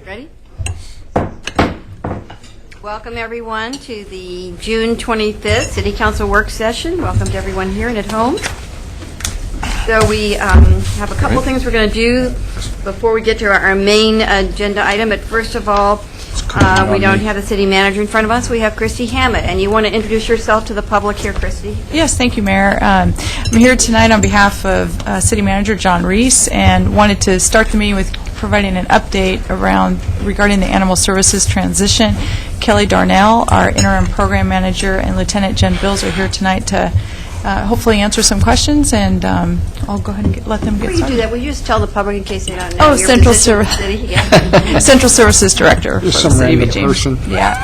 Ready? Welcome, everyone, to the June 25th City Council work session. Welcome to everyone here and at home. So we have a couple things we're going to do before we get to our main agenda item. But first of all, we don't have the city manager in front of us. We have Christy Hammett. And you want to introduce yourself to the public here, Christy? Yes, thank you, Mayor. I'm here tonight on behalf of City Manager John Reese and wanted to start the meeting with providing an update regarding the animal services transition. Kelly Darnell, our interim program manager, and Lieutenant Jen Bills are here tonight to hopefully answer some questions, and I'll go ahead and let them get started. Before you do that, will you just tell the public in case they don't know? Oh, Central Services Director for the City of Eugene. Person. Yeah.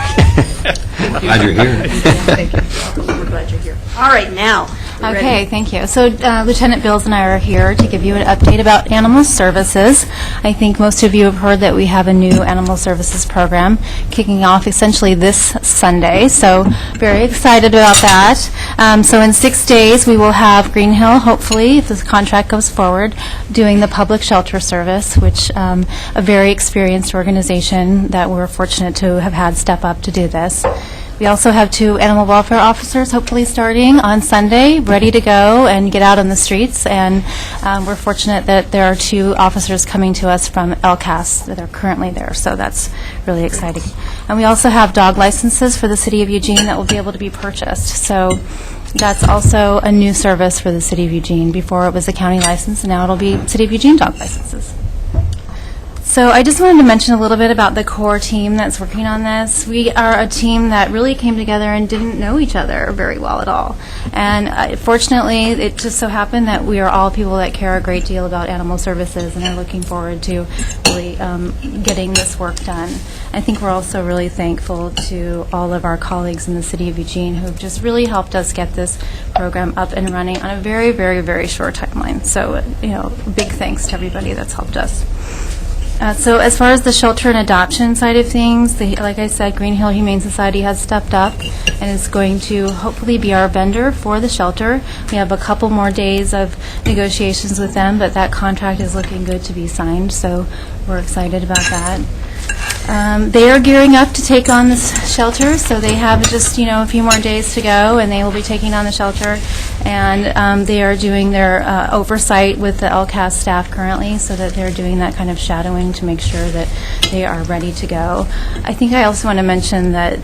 Glad you're here. Thank you. We're glad you're here. All right, now. Okay, thank you. So Lieutenant Bills and I are here to give you an update about animal services. I think most of you have heard that we have a new animal services program kicking off essentially this Sunday, so very excited about that. So in 6 days we will have Green Hill, hopefully, if this contract goes forward, doing the public shelter service, which a very experienced organization that we're fortunate to have had step up to do this. We also have 2 animal welfare officers hopefully starting on Sunday, ready to go and get out on the streets. And we're fortunate that there are 2 officers coming to us from LCAS that are currently there, so that's really exciting. And we also have dog licenses for the City of Eugene that will be able to be purchased. So that's also a new service for the City of Eugene. Before it was a county license, and now it'll be City of Eugene dog licenses. So I just wanted to mention a little bit about the core team that's working on this. We are a team that really came together and didn't know each other very well at all. And fortunately, it just so happened that we are all people that care a great deal about animal services and are looking forward to really getting this work done. I think we're also really thankful to all of our colleagues in the City of Eugene who've just really helped us get this program up and running on a very, very, very short timeline. So, big thanks to everybody that's helped us. So as far as the shelter and adoption side of things, like I said, Green Hill Humane Society has stepped up and is going to hopefully be our vendor for the shelter. We have a couple more days of negotiations with them, but that contract is looking good to be signed, so we're excited about that. They are gearing up to take on this shelter, so they have just a few more days to go, and they will be taking on the shelter. And they are doing their oversight with the LCAS staff currently, so that they're doing that kind of shadowing to make sure that they are ready to go. I think I also want to mention that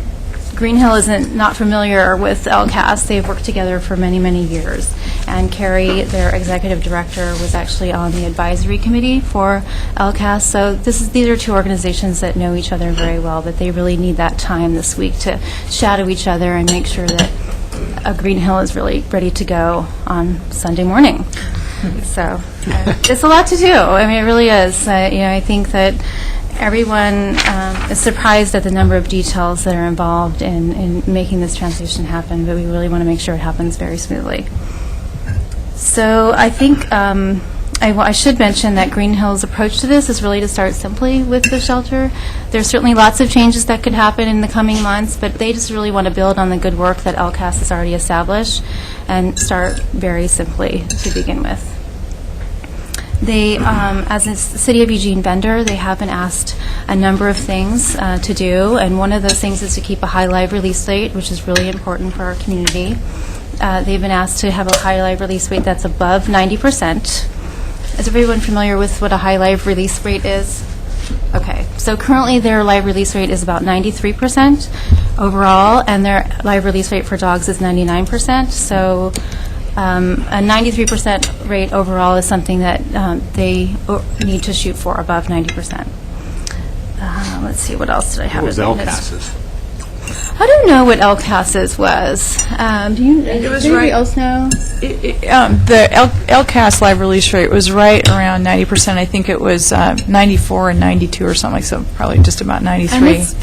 Green Hill isn't not familiar with LCAS. They've worked together for many, many years. And Carrie, their executive director, was actually on the advisory committee for LCAS. So these are 2 organizations that know each other very well, but they really need that time this week to shadow each other and make sure that Green Hill is really ready to go on Sunday morning. So it's a lot to do. I mean, it really is. I think that everyone is surprised at the number of details that are involved in making this transition happen, but we really want to make sure it happens very smoothly. So I think I should mention that Green Hill's approach to this is really to start simply with the shelter. There's certainly lots of changes that could happen in the coming months, but they just really want to build on the good work that LCAS has already established and start very simply to begin with. They, as a City of Eugene vendor, they have been asked a number of things to do, and one of those things is to keep a high live release rate, which is really important for our community. They've been asked to have a high live release rate that's above 90%. Is everyone familiar with what a high live release rate is? Okay, so currently their live release rate is about 93% overall, and their live release rate for dogs is 99%. So a 93% rate overall is something that they need to shoot for, above 90%. Let's see, what else did I have? What was LCAS's? I don't know what LCAS's was. Do you? Does anybody else know? The LCAS live release rate was right around 90%. I think it was 94 and 92 or something, so probably just about 93. And it's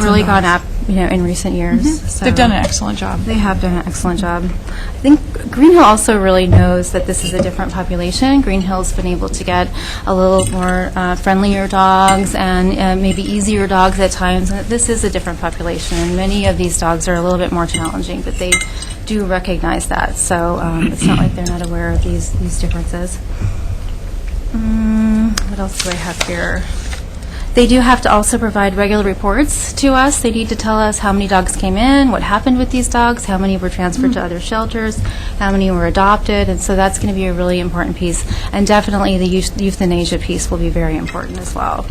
really gone up, in recent years. Mm-hmm. So they've done an excellent job. They have done an excellent job. I think Green Hill also really knows that this is a different population. Green Hill's been able to get a little more friendlier dogs and maybe easier dogs at times. And this is a different population, and many of these dogs are a little bit more challenging, but they do recognize that. So it's not like they're not aware of these differences. What what else do I have here? They do have to also provide regular reports to us. They need to tell us how many dogs came in, what happened with these dogs, how many were transferred to other shelters, how many were adopted, and so that's going to be a really important piece. And definitely the euthanasia piece will be very important as well.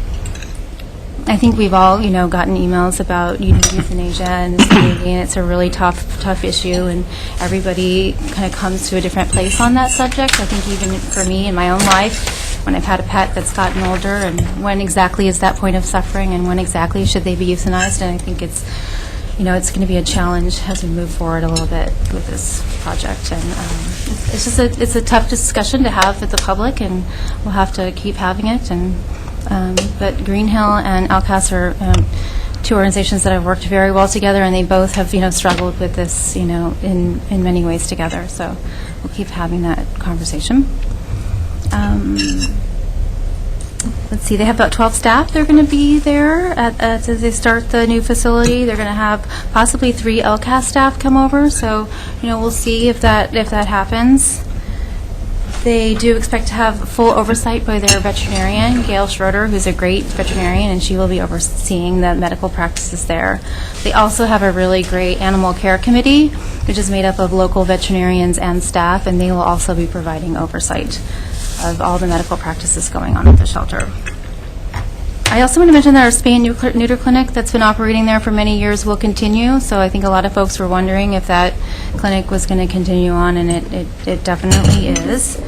I think we've all, gotten emails about euthanasia and this community, and it's a really tough issue, and everybody kind of comes to a different place on that subject. I think even for me in my own life, when I've had a pet that's gotten older, and when exactly is that point of suffering, and when exactly should they be euthanized, and I think it's going to be a challenge as we move forward a little bit with this project, and it's a tough discussion to have with the public, and we'll have to keep having it, and but Green Hill and Alcas are two organizations that have worked very well together, and they both have struggled with this in many ways together, so we'll keep having that conversation. Let's see, they have about 12 staff. They're going to be there as they start the new facility. They're going to have possibly 3 LCAS staff come over, so we'll see if that happens. They do expect to have full oversight by their veterinarian, Gail Schroeder, who's a great veterinarian, and she will be overseeing the medical practices there. They also have a really great animal care committee, which is made up of local veterinarians and staff, and they will also be providing oversight of all the medical practices going on at the shelter. I also want to mention that our spay and neuter clinic that's been operating there for many years will continue, so I think a lot of folks were wondering if that clinic was going to continue on, and it definitely is.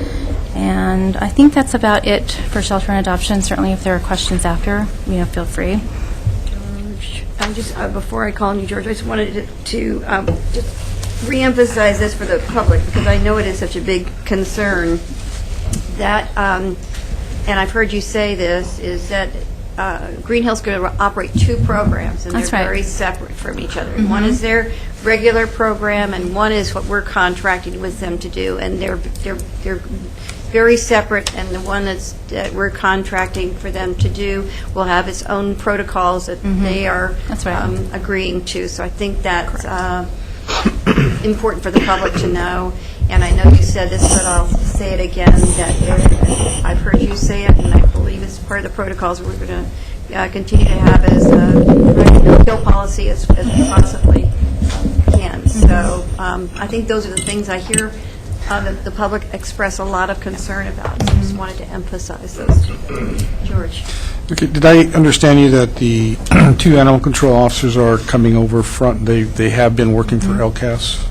And I think that's about it for shelter and adoption. Certainly if there are questions after, feel free. George, I just, before I call on you, George, I just wanted to just reemphasize this for the public, because I know it is such a big concern that, and I've heard you say this, is that Green Hill's going to operate 2 programs, and That's they're right. very separate from each other. One is their regular program, and one is what we're contracting with them to do, and they're very separate. And the one that we're contracting for them to do will have its own protocols that they are That's right. agreeing to. So I think that's important for the public to know. And I know you said this, but I'll say it again, that I've heard you say it, and I believe it's part of the protocols we're going to continue to have as a kill policy as we possibly can. So I think those are the things I hear that the public express a lot of concern about. So I just wanted to emphasize those 2 things. George. Okay, did I understand you that the 2 animal control officers are coming over front? They have been working for LCAS?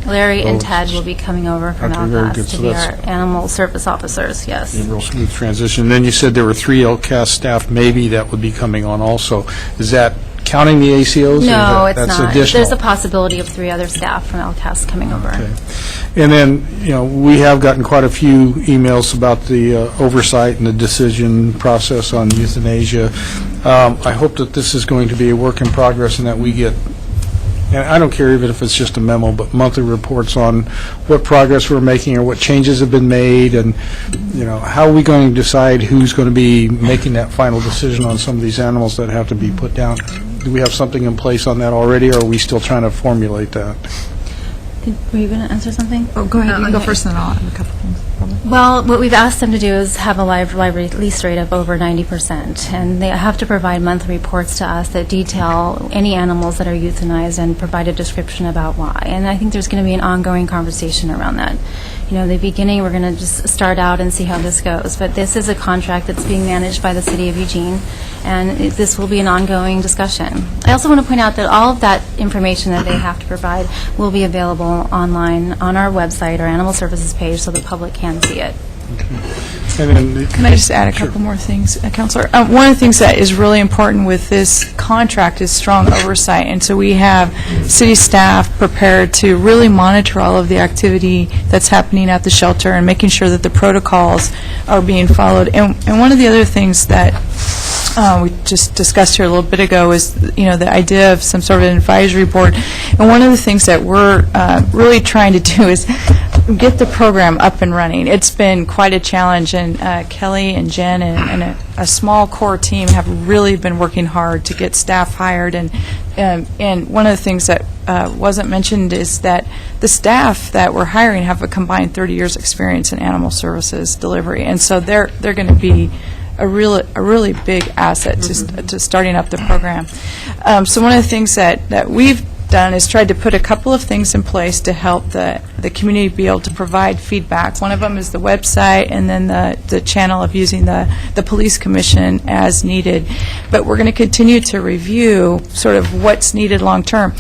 Larry and Oh, Ted will be coming over from okay, very good. Alcas to So be that's- our animal service officers, yes. A real smooth transition. And then you said there were 3 LCAS staff maybe that would be coming on also. Is that counting the ACOs? or No, it's that's not. additional? There's a possibility of 3 other staff from Alcas coming over. Okay. And then, we have gotten quite a few emails about the oversight and the decision process on euthanasia. I hope that this is going to be a work in progress and that we get, and I don't care even if it's just a memo, but monthly reports on what progress we're making or what changes have been made, and, how are we going to decide who's going to be making that final decision on some of these animals that have to be put down? Do we have something in place on that already, or are we still trying to formulate that? Were you going to answer something? Oh, go ahead. You go first, and then I'll have a couple things. Well, what we've asked them to do is have a live release rate of over 90%, and they have to provide monthly reports to us that detail any animals that are euthanized and provide a description about why. And I think there's going to be an ongoing conversation around that. In the beginning, we're going to just start out and see how this goes, but this is a contract that's being managed by the City of Eugene, and this will be an ongoing discussion. I also want to point out that all of that information that they have to provide will be available online on our website, our Animal Services page, so the public can see it. And then Can I just add a couple more things, Counselor? One of the things that is really important with this contract is strong oversight, and so we have city staff prepared to really monitor all of the activity that's happening at the shelter and making sure that the protocols are being followed. And one of the other things that we just discussed here a little bit ago is, the idea of some sort of an advisory board. And one of the things that we're really trying to do is get the program up and running. It's been quite a challenge, and Kelly and Jen and a small core team have really been working hard to get staff hired. And one of the things that wasn't mentioned is that the staff that we're hiring have a combined 30 years experience in animal services delivery, and so they're going to be a really big asset to starting up the program. So one of the things that we've done is tried to put a couple of things in place to help the community be able to provide feedback. One of them is the website, and then the channel of using the police commission as needed. But we're going to continue to review sort of what's needed long term.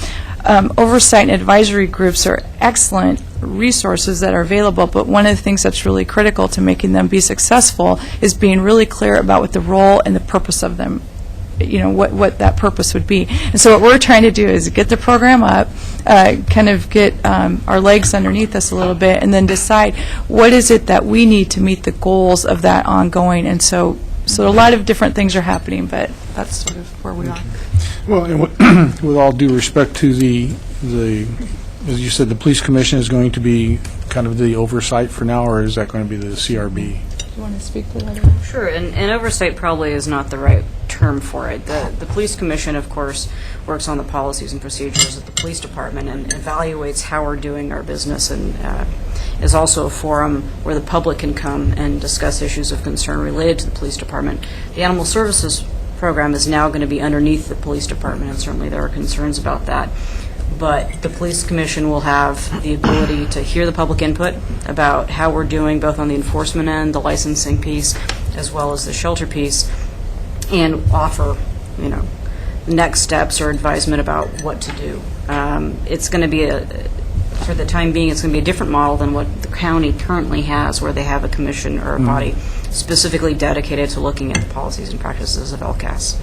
Oversight and advisory groups are excellent resources that are available, but one of the things that's really critical to making them be successful is being really clear about what the role and the purpose of them, what that purpose would be. And so what we're trying to do is get the program up, kind of get our legs underneath us a little bit, and then decide what is it that we need to meet the goals of that ongoing. And so a lot of different things are happening, but that's sort of where we are. Well, and with all due respect to the, as you said, the police commission is going to be kind of the oversight for now, or is that going to be the CRB? Do you want to speak to that? Sure, and oversight probably is not the right term for it. The police commission, of course, works on the policies and procedures of the police department and evaluates how we're doing our business, and is also a forum where the public can come and discuss issues of concern related to the police department. The animal services program is now going to be underneath the police department, and certainly there are concerns about that. But the police commission will have the ability to hear the public input about how we're doing, both on the enforcement end, the licensing piece, as well as the shelter piece, and offer, next steps or advisement about what to do. It's going to be for the time being, it's going to be a different model than what the county currently has, where they have a commission or a body specifically dedicated to looking at the policies and practices of LCAS.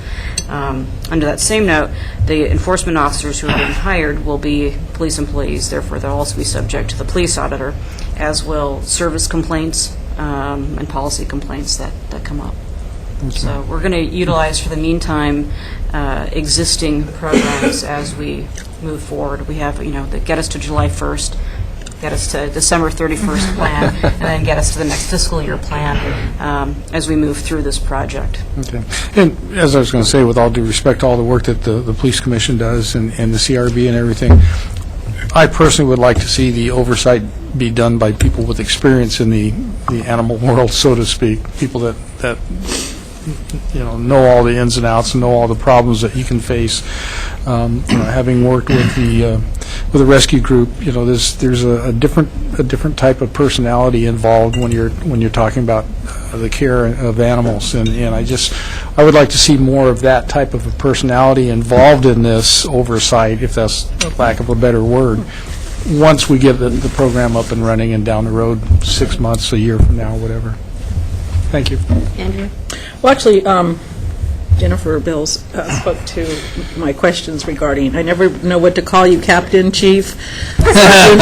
Under that same note, the enforcement officers who are being hired will be police employees. Therefore, they'll also be subject to the police auditor, as will service complaints and policy complaints that come up. So we're going to utilize, for the meantime, existing programs as we move forward. We have, that get us to July 1st, get us to December 31st plan, and then get us to the next fiscal year plan as we move through this project. Okay. And as I was going to say, with all due respect to all the work that the police commission does and the CRB and everything, I personally would like to see the oversight be done by people with experience in the animal world, so to speak, people that know all the ins and outs and know all the problems that you can face. Having worked with the rescue group, there's a different type of personality involved when you're talking about the care of animals, and I would like to see more of that type of a personality involved in this oversight, if that's lack of a better word, once we get the program up and running and down the road 6 months, a year from now, whatever. Thank you. Andrew? Well, actually, Jennifer Bills spoke to my questions regarding, I never know what to call you, Captain, Chief. Jen?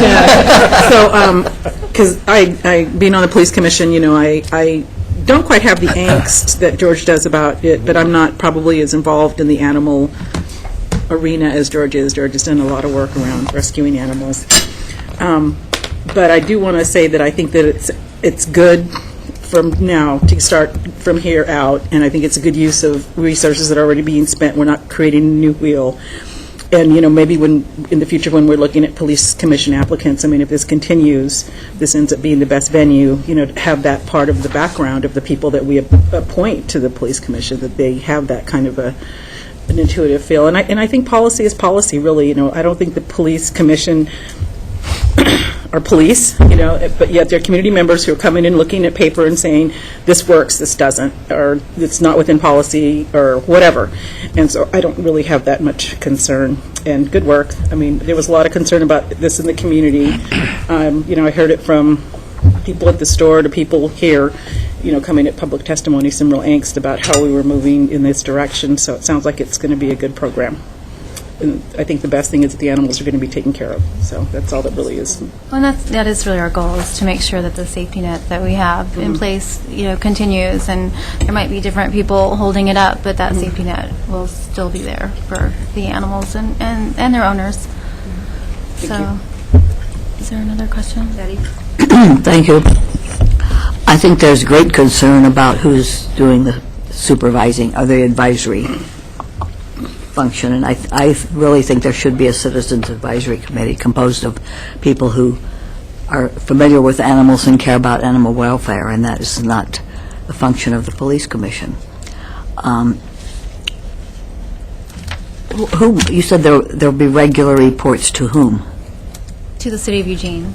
Yeah. So, because I, being on the police commission, I don't quite have the angst that George does about it, but I'm not probably as involved in the animal arena as George is. George has done a lot of work around rescuing animals. But I do want to say that I think that it's good from now to start from here out, and I think it's a good use of resources that are already being spent. We're not creating a new wheel. And, maybe in the future when we're looking at police commission applicants, if this continues, this ends up being the best venue, to have that part of the background of the people that we appoint to the police commission, that they have that kind of an intuitive feel. And I think policy is policy, really. I don't think the police commission are police, but yet they're community members who are coming in looking at paper and saying, this works, this doesn't, or it's not within policy, or whatever. And so I don't really have that much concern. And good work. There was a lot of concern about this in the community. I heard it from people at the store to people here, coming at public testimony, some real angst about how we were moving in this direction. So it sounds like it's going to be a good program. And I think the best thing is that the animals are going to be taken care of. So that's all that really is. Well, and that is really our goal, is to make sure that the safety net that we have in place, continues. And there might be different people holding it up, but that safety net will still be there for the animals and their owners. Is there another question? Betty? Thank you. I think there's great concern about who's doing the supervising or the advisory function, and I really think there should be a citizens advisory committee composed of people who are familiar with animals and care about animal welfare, and that is not the function of the police commission. Who, you said there'll be regular reports to whom? To the city of Eugene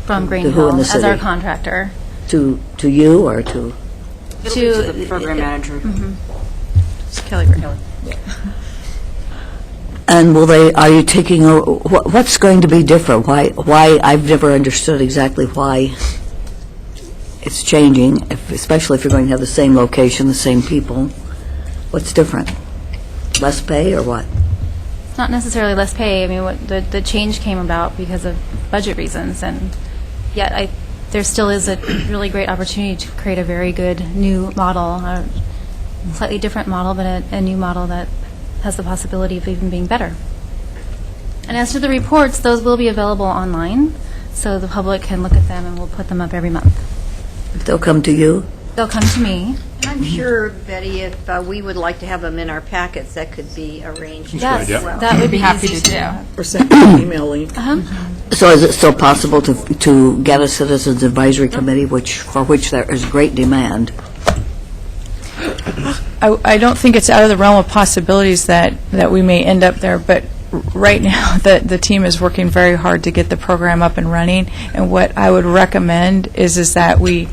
from Green To who in Hill the as our city? contractor. To you or to? It'll be to the program manager. It's Kelly Green. And are you taking, what's going to be different? Why, I've never understood exactly why it's changing, especially if you're going to have the same location, the same people. What's different? Less pay or what? It's not necessarily less pay. I mean, the change came about because of budget reasons, and yet there still is a really great opportunity to create a very good new model, a slightly different model, but a new model that has the possibility of even being better. And as to the reports, those will be available online, so the public can look at them, and we'll put them up every month. They'll come to you? They'll come to me. I'm sure, Betty, if we would like to have them in our packets, that could be arranged Yes, as well. that would be happy easy to to do. do. Or send an email link. So is it still possible to get a citizens advisory committee, for which there is great demand? I don't think it's out of the realm of possibilities that we may end up there, but right now, the team is working very hard to get the program up and running, and what I would recommend is that we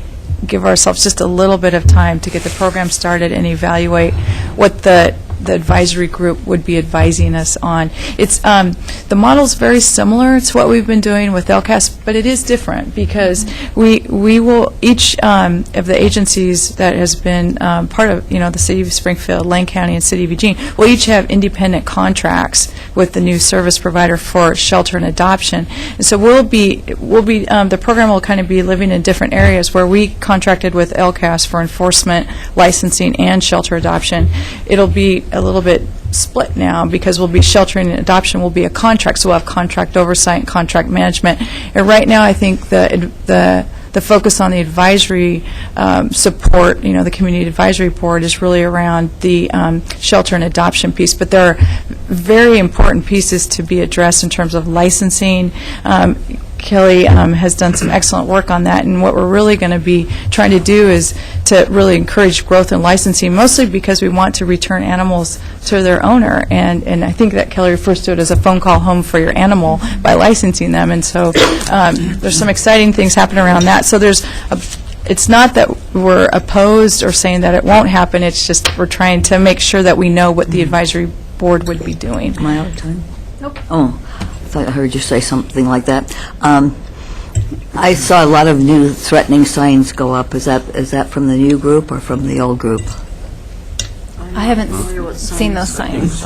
give ourselves just a little bit of time to get the program started and evaluate what the advisory group would be advising us on. It's the model's very similar to what we've been doing with LCAS, but it is different because we will each of the agencies that has been part of the City of Springfield, Lane County, and City of Eugene will each have independent contracts with the new service provider for shelter and adoption. And so the program will kind of be living in different areas where we contracted with LCAS for enforcement, licensing, and shelter adoption. It'll be a little bit split now because we'll be sheltering and adoption will be a contract, so we'll have contract oversight and contract management. And right now, I think the focus on the advisory support, the community advisory board, is really around the shelter and adoption piece. But there are very important pieces to be addressed in terms of licensing. Kelly has done some excellent work on that, and what we're really going to be trying to do is to really encourage growth in licensing, mostly because we want to return animals to their owner, and I think that Kelly refers to it as a phone call home for your animal by licensing them, and so there's some exciting things happening around that. So it's not that we're opposed or saying that it won't happen, it's just we're trying to make sure that we know what the advisory board would be doing. Am I out of time? Nope. Oh, I thought I heard you say something like that. I saw a lot of new threatening signs go up. Is that from the new group or from the old group? I haven't seen those signs.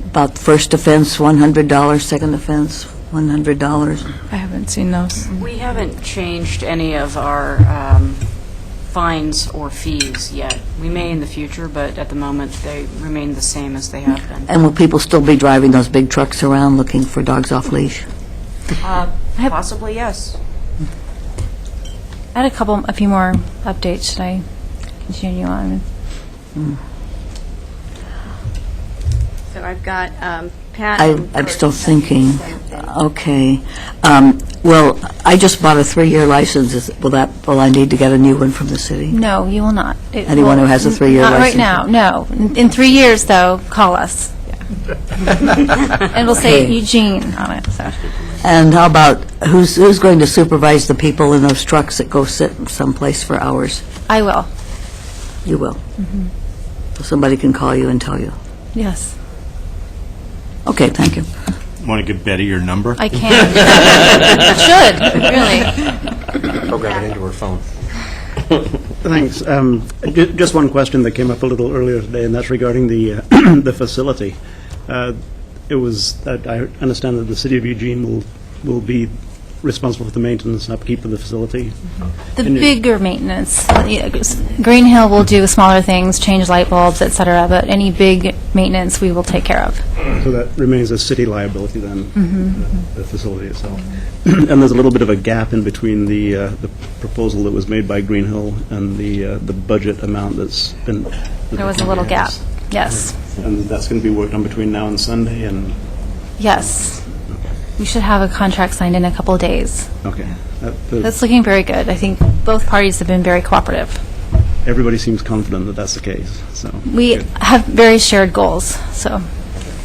About first offense, $100, second offense, $100. I haven't seen those. We haven't changed any of our fines or fees yet. We may in the future, but at the moment, they remain the same as they have been. And will people still be driving those big trucks around looking for dogs off leash? Possibly, yes. I had a few more updates. Should I continue on? So I've got Pat. and I'm Kurt. still thinking. Okay. Well, I just bought a 3-year license. Will I need to get a new one from the city? No, you will not. Anyone who has a 3-year Not right license? now, no. In 3 years, though, call us. And we'll say Okay. Eugene on it, so. And how about, who's going to supervise the people in those trucks that go sit someplace for hours? I will, You will? So somebody can call you and tell you? yes. Okay, thank you. Want to give Betty your number? I can. Should, really. Program it into her phone. Thanks. Just one question that came up a little earlier today, and that's regarding the the facility. It was, I understand that the City of Eugene will be responsible for the maintenance and upkeep of the facility. The And you- bigger maintenance. Green Hill will do smaller things, change light bulbs, et cetera, but any big maintenance we will take care of. So that remains a city liability then, the facility itself. And there's a little bit of a gap in between the proposal that was made by Green Hill and the budget amount that's been. There was a little gap, yes. And that's going to be worked on between now and Sunday, and Yes. We should have a contract signed in a couple of days. Okay. That's looking very good. I think both parties have been very cooperative. Everybody seems confident that that's the case, so. We good. have very shared goals, so.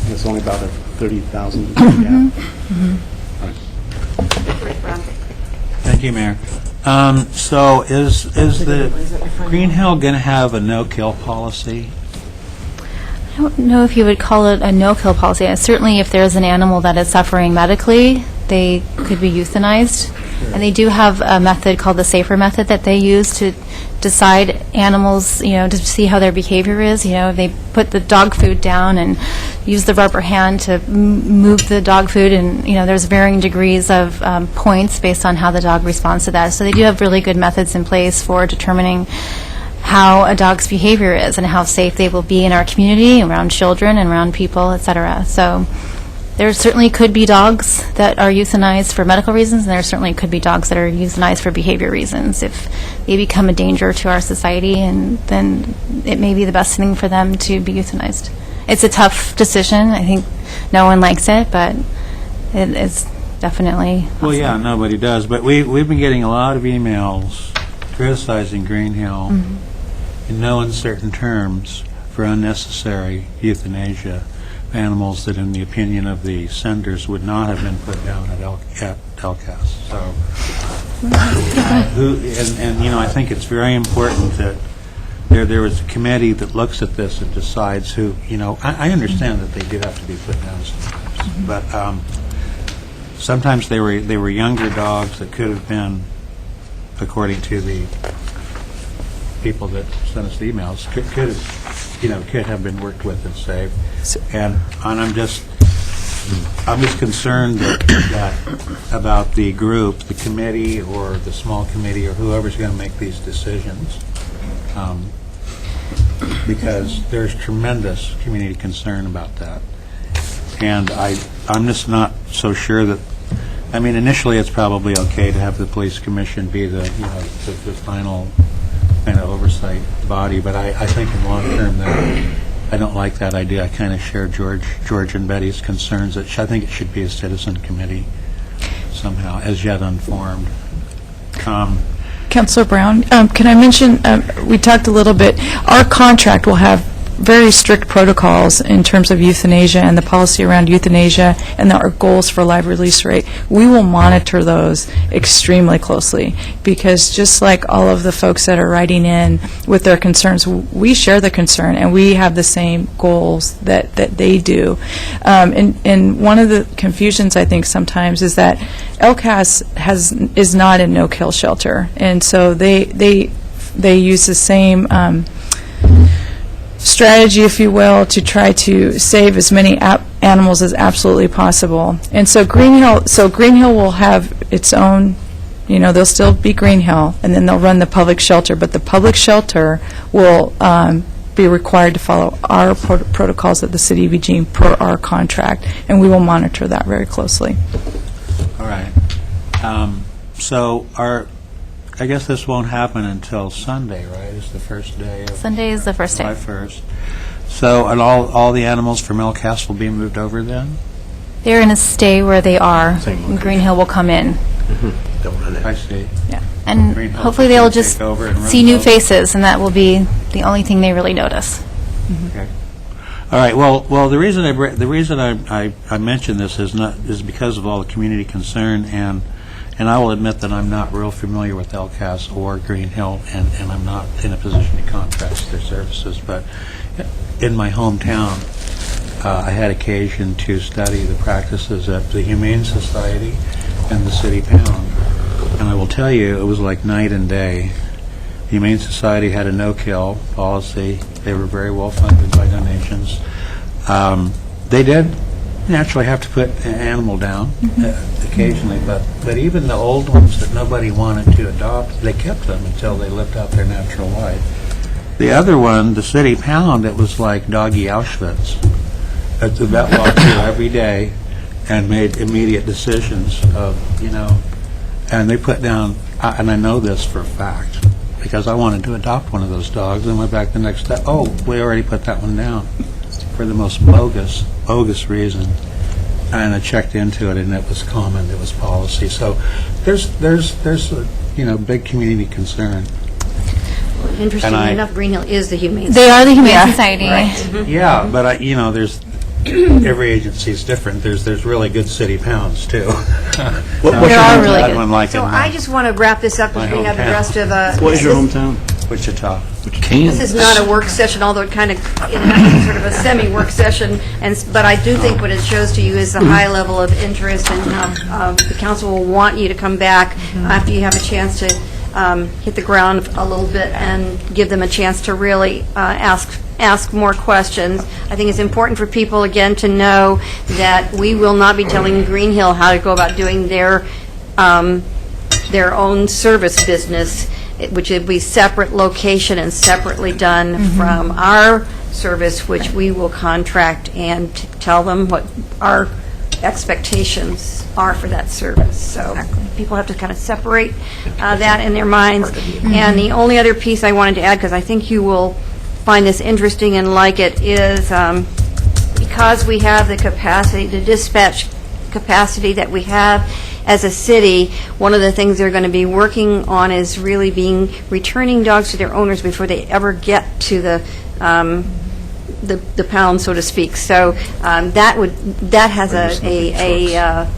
It's only about a 30,000 gap. Thank you, Mayor. So is the Green Hill going to have a no-kill policy? I don't know if you would call it a no-kill policy. Certainly, if there's an animal that is suffering medically, they could be euthanized. And they do have a method called the SAFER method that they use to decide animals, to see how their behavior is. They put the dog food down and use the rubber hand to move the dog food, and, there's varying degrees of points based on how the dog responds to that. So they do have really good methods in place for determining how a dog's behavior is and how safe they will be in our community, around children and around people, et cetera. So there certainly could be dogs that are euthanized for medical reasons, and there certainly could be dogs that are euthanized for behavior reasons. If they become a danger to our society, and then it may be the best thing for them to be euthanized. It's a tough decision. I think no one likes it, but it is definitely Well, yeah, nobody does. But we've been getting a lot of emails criticizing Green Hill in no uncertain terms for unnecessary euthanasia of animals that, in the opinion of the senders, would not have been put down at LCAS. So, I think it's very important that there is a committee that looks at this and decides who, I understand that they do have to be put down sometimes, but sometimes they were younger dogs that could have been, according to the people that sent us the emails, could have been worked with and saved. And I'm just concerned that about the group, the committee, or the small committee, or whoever's going to make these decisions, because there's tremendous community concern about that. And I'm just not so sure that. Initially, it's probably okay to have the police commission be the final kind of oversight body, but I think in long term that I don't like that idea. I kind of share George and Betty's concerns that I think it should be a citizen committee somehow, as yet unformed. Councilor Brown, can I mention, we talked a little bit, our contract will have very strict protocols in terms of euthanasia and the policy around euthanasia and our goals for live release rate. We will monitor those extremely closely, because just like all of the folks that are writing in with their concerns, we share the concern and we have the same goals that they do. And one of the confusions, I think, sometimes is that LCAS is not a no-kill shelter, and so they use the same strategy, if you will, to try to save as many animals as absolutely possible. And so Green Hill will have its own, they'll still be Green Hill, and then they'll run the public shelter, but the public shelter will be required to follow our protocols at the City of Eugene per our contract, and we will monitor that very closely. All right. So I guess this won't happen until Sunday, right? It's the first day of Sunday is the first day. July 1st. So, and all the animals from LCAS will be moved over then? They're going to stay where they are, and Green Hill will come in. I see. Yeah. And Green Hill hopefully will they'll take just over and run see new both. faces, and that will be the only thing they really notice. Okay. All right. Well, the reason I mention this is because of all the community concern, and I will admit that I'm not real familiar with LCAS or Green Hill, and I'm not in a position to contrast their services. But in my hometown, I had occasion to study the practices at the Humane Society and the City Pound, and I will tell you, it was like night and day. The Humane Society had a no-kill policy. They were very well funded by donations. They did naturally have to put an animal down occasionally, but even the old ones that nobody wanted to adopt, they kept them until they lived out their natural life. The other one, the City Pound, it was like doggy Auschwitz. The vet walked through every day and made immediate decisions of, and they put down, and I know this for a fact, because I wanted to adopt one of those dogs and went back the next day. Oh, we already put that one down for the most bogus reason. and I checked into it, and it was common, it was policy. So there's a big community concern. Interestingly enough, Green Hill is the Humane They are the Humane Yeah. Society. Yeah, but there's every agency is different. There's really good city pounds too. What- what's There your are home- really Had good. one like So in, I just want to wrap this up my because we have the hometown. rest of What is your hometown? Wichita. This is not a work session, although it kind of is sort of a semi-work session, but I do think what it shows to you is the high level of interest, and how the council will want you to come back after you have a chance to hit the ground a little bit and give them a chance to really ask more questions. I think it's important for people, again, to know that we will not be telling Green Hill how to go about doing their own service business, which would be separate location and separately done from our service, which we will contract and tell them what our expectations are for that service. So people have to kind of separate that in their minds. And the only other piece I wanted to add, because I think you will find this interesting and like it, is because we have the capacity, the dispatch capacity that we have as a city, one of the things they're going to be working on is really returning dogs to their owners before they ever get to the pound, so to speak. So that has a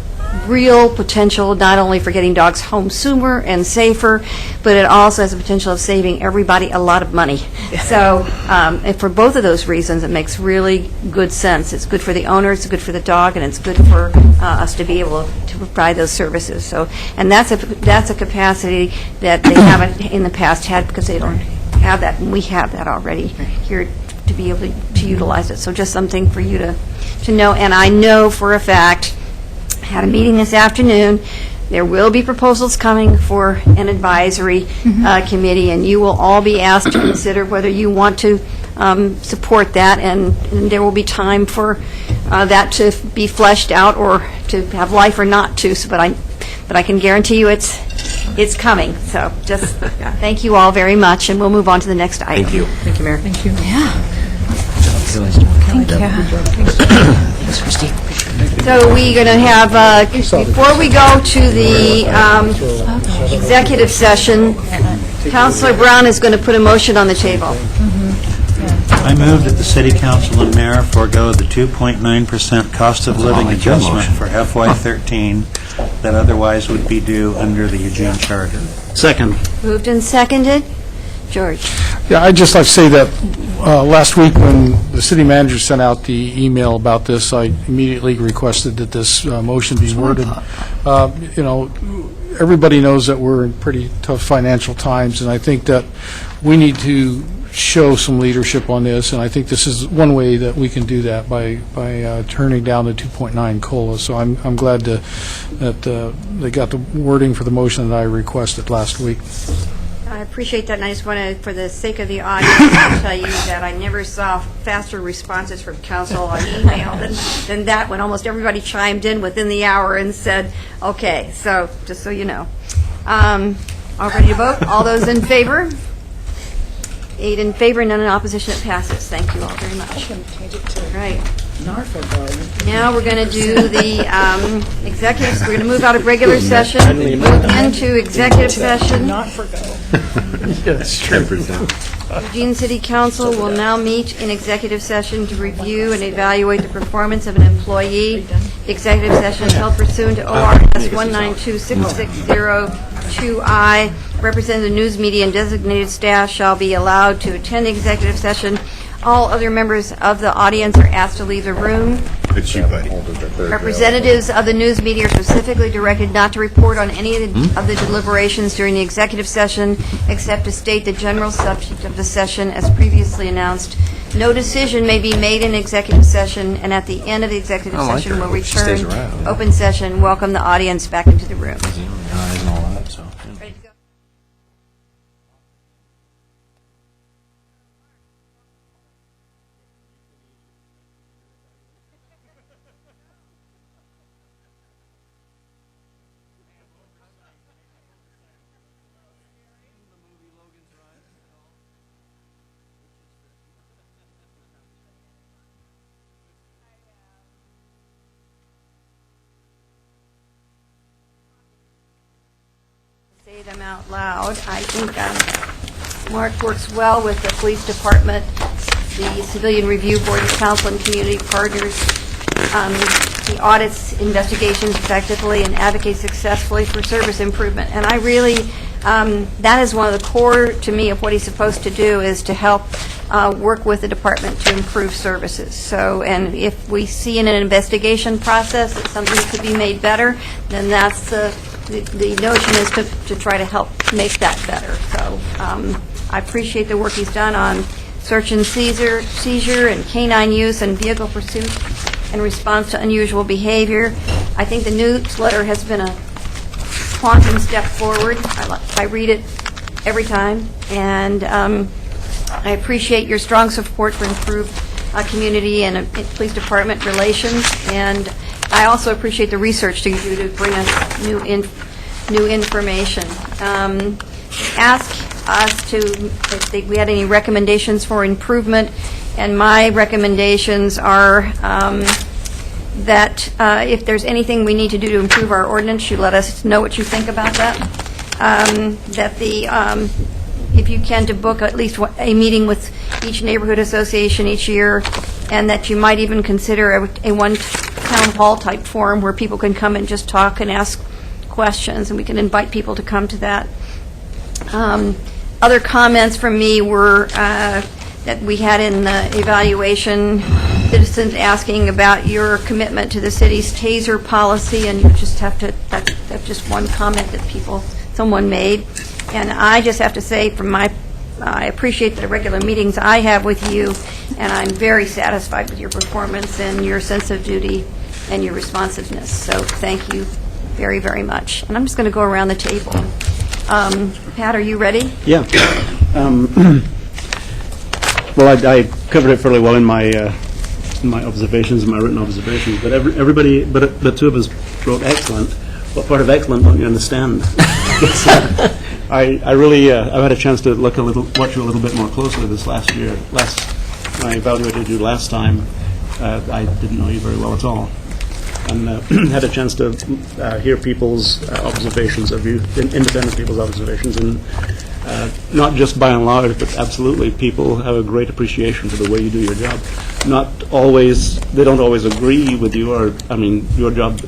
real potential, not only for getting dogs home sooner and safer, but it also has the potential of saving everybody a lot of money. So and for both of those reasons, it makes really good sense. It's good for the owner, it's good for the dog, and it's good for us to be able to provide those services. So, and that's a capacity that they haven't in the past had, because they don't have that, and we have that already here to be able to utilize it. So just something for you to know. And I know for a fact, had a meeting this afternoon, there will be proposals coming for an advisory committee, and you will all be asked to consider whether you want to support that, and there will be time for that to be fleshed out, or to have life or not to. So, but I can guarantee you it's coming. So just thank you all very much, and we'll move on to the next item. Thank you, Mayor. Thank you. So we're going to have, before we go to the executive session, Councilor Brown is going to put a motion on the table. I move that the city council and mayor forego the 2.9% cost of living adjustment for FY13 that otherwise would be due under the Eugene Charter. Second. Moved and seconded. George. Yeah, I'd just like to say that last week when the city manager sent out the email about this, I immediately requested that this motion be worded. Everybody knows that we're in pretty tough financial times, and I think that we need to show some leadership on this, and I think this is one way that we can do that by turning down the 2.9 COLA. So I'm glad that they got the wording for the motion that I requested last week. I appreciate that, and I just want to, for the sake of the audience, to tell you that I never saw faster responses from council on email than that, when almost everybody chimed in within the hour and said, okay, so, just so you know. All ready to vote? All those in favor? 8 in favor, none in opposition, it passes. Thank you all very much. All right. Now we're going to do the executive, we're going to move out of regular session, move into executive session. Eugene City Council will now meet in executive session to review and evaluate the performance of an employee. The executive session is held pursuant to ORS 1926602I. Representative news media and designated staff shall be allowed to attend the executive session. All other members of the audience are asked to leave the room. It's you, buddy. Representatives of the news media are specifically directed not to report on any of the deliberations during the executive session, except to state the general subject of the session as previously announced. No decision may be made in executive session, and at the end of the executive session, we'll return open session, welcome the audience back into the room. Ready to go? Say them out loud. I think Mark works well with the police department, the Civilian Review Board of Council and community partners. He audits investigations effectively and advocates successfully for service improvement. And I really, that is one of the core to me of what he's supposed to do, is to help work with the department to improve services. So, and if we see in an investigation process that something could be made better, then that's the notion is to try to help make that better. So I appreciate the work he's done on search and seizure and canine use and vehicle pursuit in response to unusual behavior. I think the newsletter has been a quantum step forward. I read it every time, and I appreciate your strong support for improved community and police department relations, and I also appreciate the research to do to bring us new information. Ask us if we had any recommendations for improvement, and my recommendations are that if there's anything we need to do to improve our ordinance, you let us know what you think about that. That if you can, to book at least a meeting with each neighborhood association each year, and that you might even consider a one town hall type forum where people can come and just talk and ask questions, and we can invite people to come to that. Other comments from me were that we had in the evaluation, citizens asking about your commitment to the city's taser policy, and you just have to, that's just one comment that someone made. And I just have to say, I appreciate the regular meetings I have with you, and I'm very satisfied with your performance and your sense of duty and your responsiveness. So thank you very, very much. And I'm just going to go around the table. Pat, are you ready? Yeah. Well, I covered it fairly well in my observations, my written observations. But everybody, but the two of us wrote excellent. What part of excellent don't you understand? I really, I've had a chance to watch you a little bit more closely this last year. When I evaluated you last time, I didn't know you very well at all, and had a chance to hear people's observations of you, independent people's observations, and not just by and large, but absolutely, people have a great appreciation for the way you do your job. Not always, they don't always agree with you, or, I mean, your job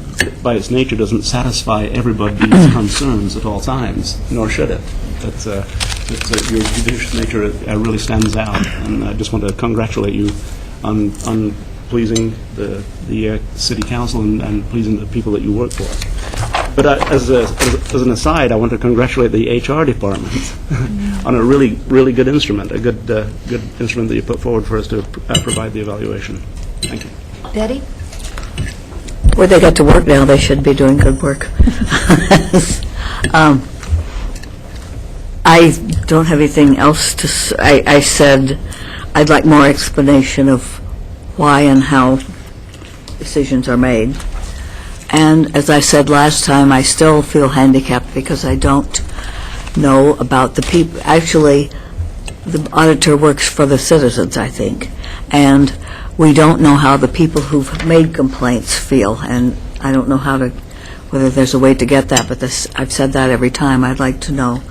by its nature doesn't satisfy everybody's concerns at all times, nor should it. That's your judicious nature really stands out, and I just want to congratulate you on pleasing the city council and pleasing the people that you work for. But as an aside, I want to congratulate the HR department on a really, really good instrument, a good instrument that you put forward for us to provide the evaluation. Thank you. Betty? Where they got to work now, they should be doing good work. I don't have anything else to say. I said I'd like more explanation of why and how decisions are made. And as I said last time, I still feel handicapped because I don't know about the people. Actually, the auditor works for the citizens, I think. And we don't know how the people who've made complaints feel. And I don't know whether there's a way to get that. But I've said that every time. I'd like to know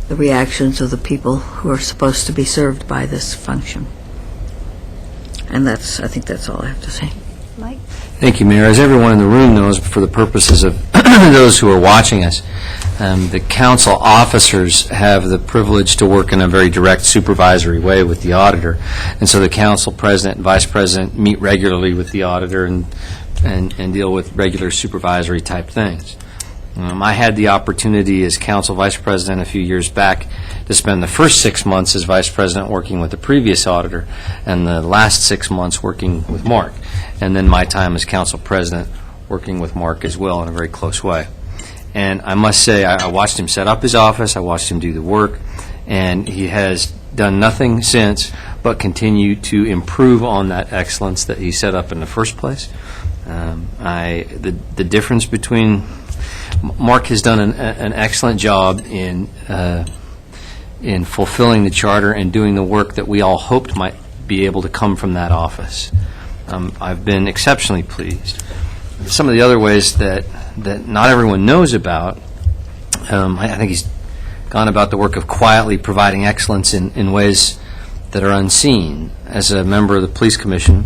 the reactions of the people who are supposed to be served by this function. And I think that's all I have to say. Mike? Thank you, Mayor. As everyone in the room knows, for the purposes of those who are watching us, the council officers have the privilege to work in a very direct supervisory way with the auditor. And so the council president and vice president meet regularly with the auditor and deal with regular supervisory type things. I had the opportunity as council vice president a few years back to spend the first 6 months as vice president working with the previous auditor and the last 6 months working with Mark, and then my time as council president working with Mark as well in a very close way. And I must say, I watched him set up his office, I watched him do the work, and he has done nothing since but continue to improve on that excellence that he set up in the first place. The difference between Mark has done an excellent job in fulfilling the charter and doing the work that we all hoped might be able to come from that office. I've been exceptionally pleased. Some of the other ways that not everyone knows about I think he's gone about the work of quietly providing excellence in ways that are unseen. As a member of the Police Commission,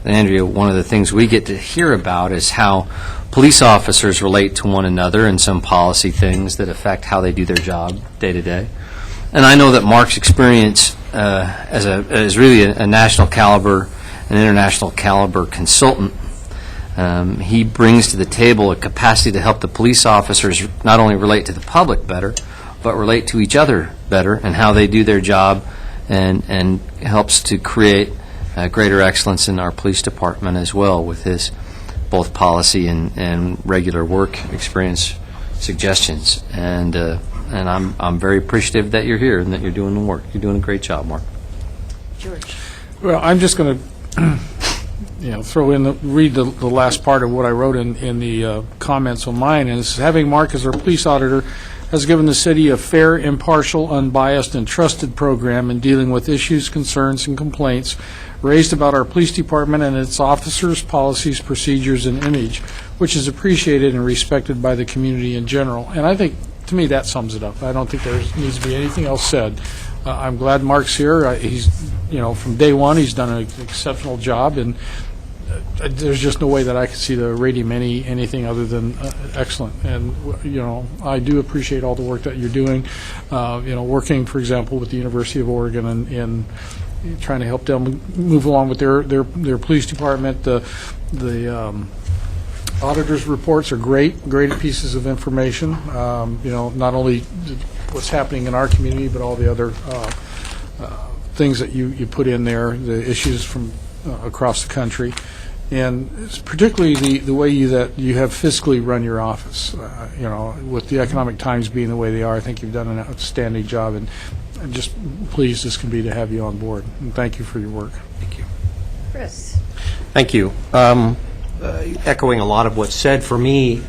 Andrea, one of the things we get to hear about is how police officers relate to one another and some policy things that affect how they do their job day to day. And I know that Mark's experience as really a national caliber, an international caliber consultant, he brings to the table a capacity to help the police officers not only relate to the public better, but relate to each other better and how they do their job, and helps to create greater excellence in our police department as well with his both policy and regular work experience suggestions. And I'm very appreciative that you're here and that you're doing the work. You're doing a great job, Mark. George. Well, I'm just going to throw in, read the last part of what I wrote in the comments on mine, is having Mark as our police auditor has given the city a fair, impartial, unbiased, and trusted program in dealing with issues, concerns, and complaints raised about our police department and its officers, policies, procedures, and image, which is appreciated and respected by the community in general. And I think, to me, that sums it up. I don't think there needs to be anything else said. I'm glad Mark's here. He's, from day one, he's done an exceptional job, and there's just no way that I could see to rate him anything other than excellent. And I do appreciate all the work that you're doing. Working, for example, with the University of Oregon and trying to help them move along with their police department. The auditors' reports are great pieces of information. Not only what's happening in our community, but all the other things that you put in there, the issues from across the country. And it's particularly the way that you have fiscally run your office. With the economic times being the way they are, I think you've done an outstanding job, and I'm just pleased as can be to have you on board. And thank you for your work. Thank you. Chris. Thank you. Echoing a lot of what's said, for me,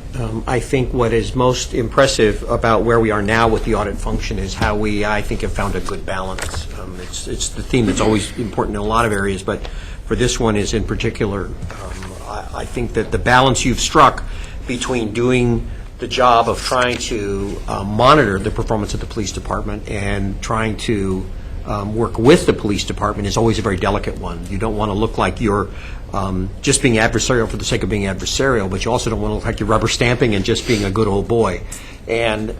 I think what is most impressive about where we are now with the audit function is how we, I think, have found a good balance. It's the theme that's always important in a lot of areas, but for this one is in particular, I think that the balance you've struck between doing the job of trying to monitor the performance of the police department and trying to work with the police department is always a very delicate one. You don't want to look like you're just being adversarial for the sake of being adversarial, but you also don't want to look like you're rubber stamping and just being a good old boy. And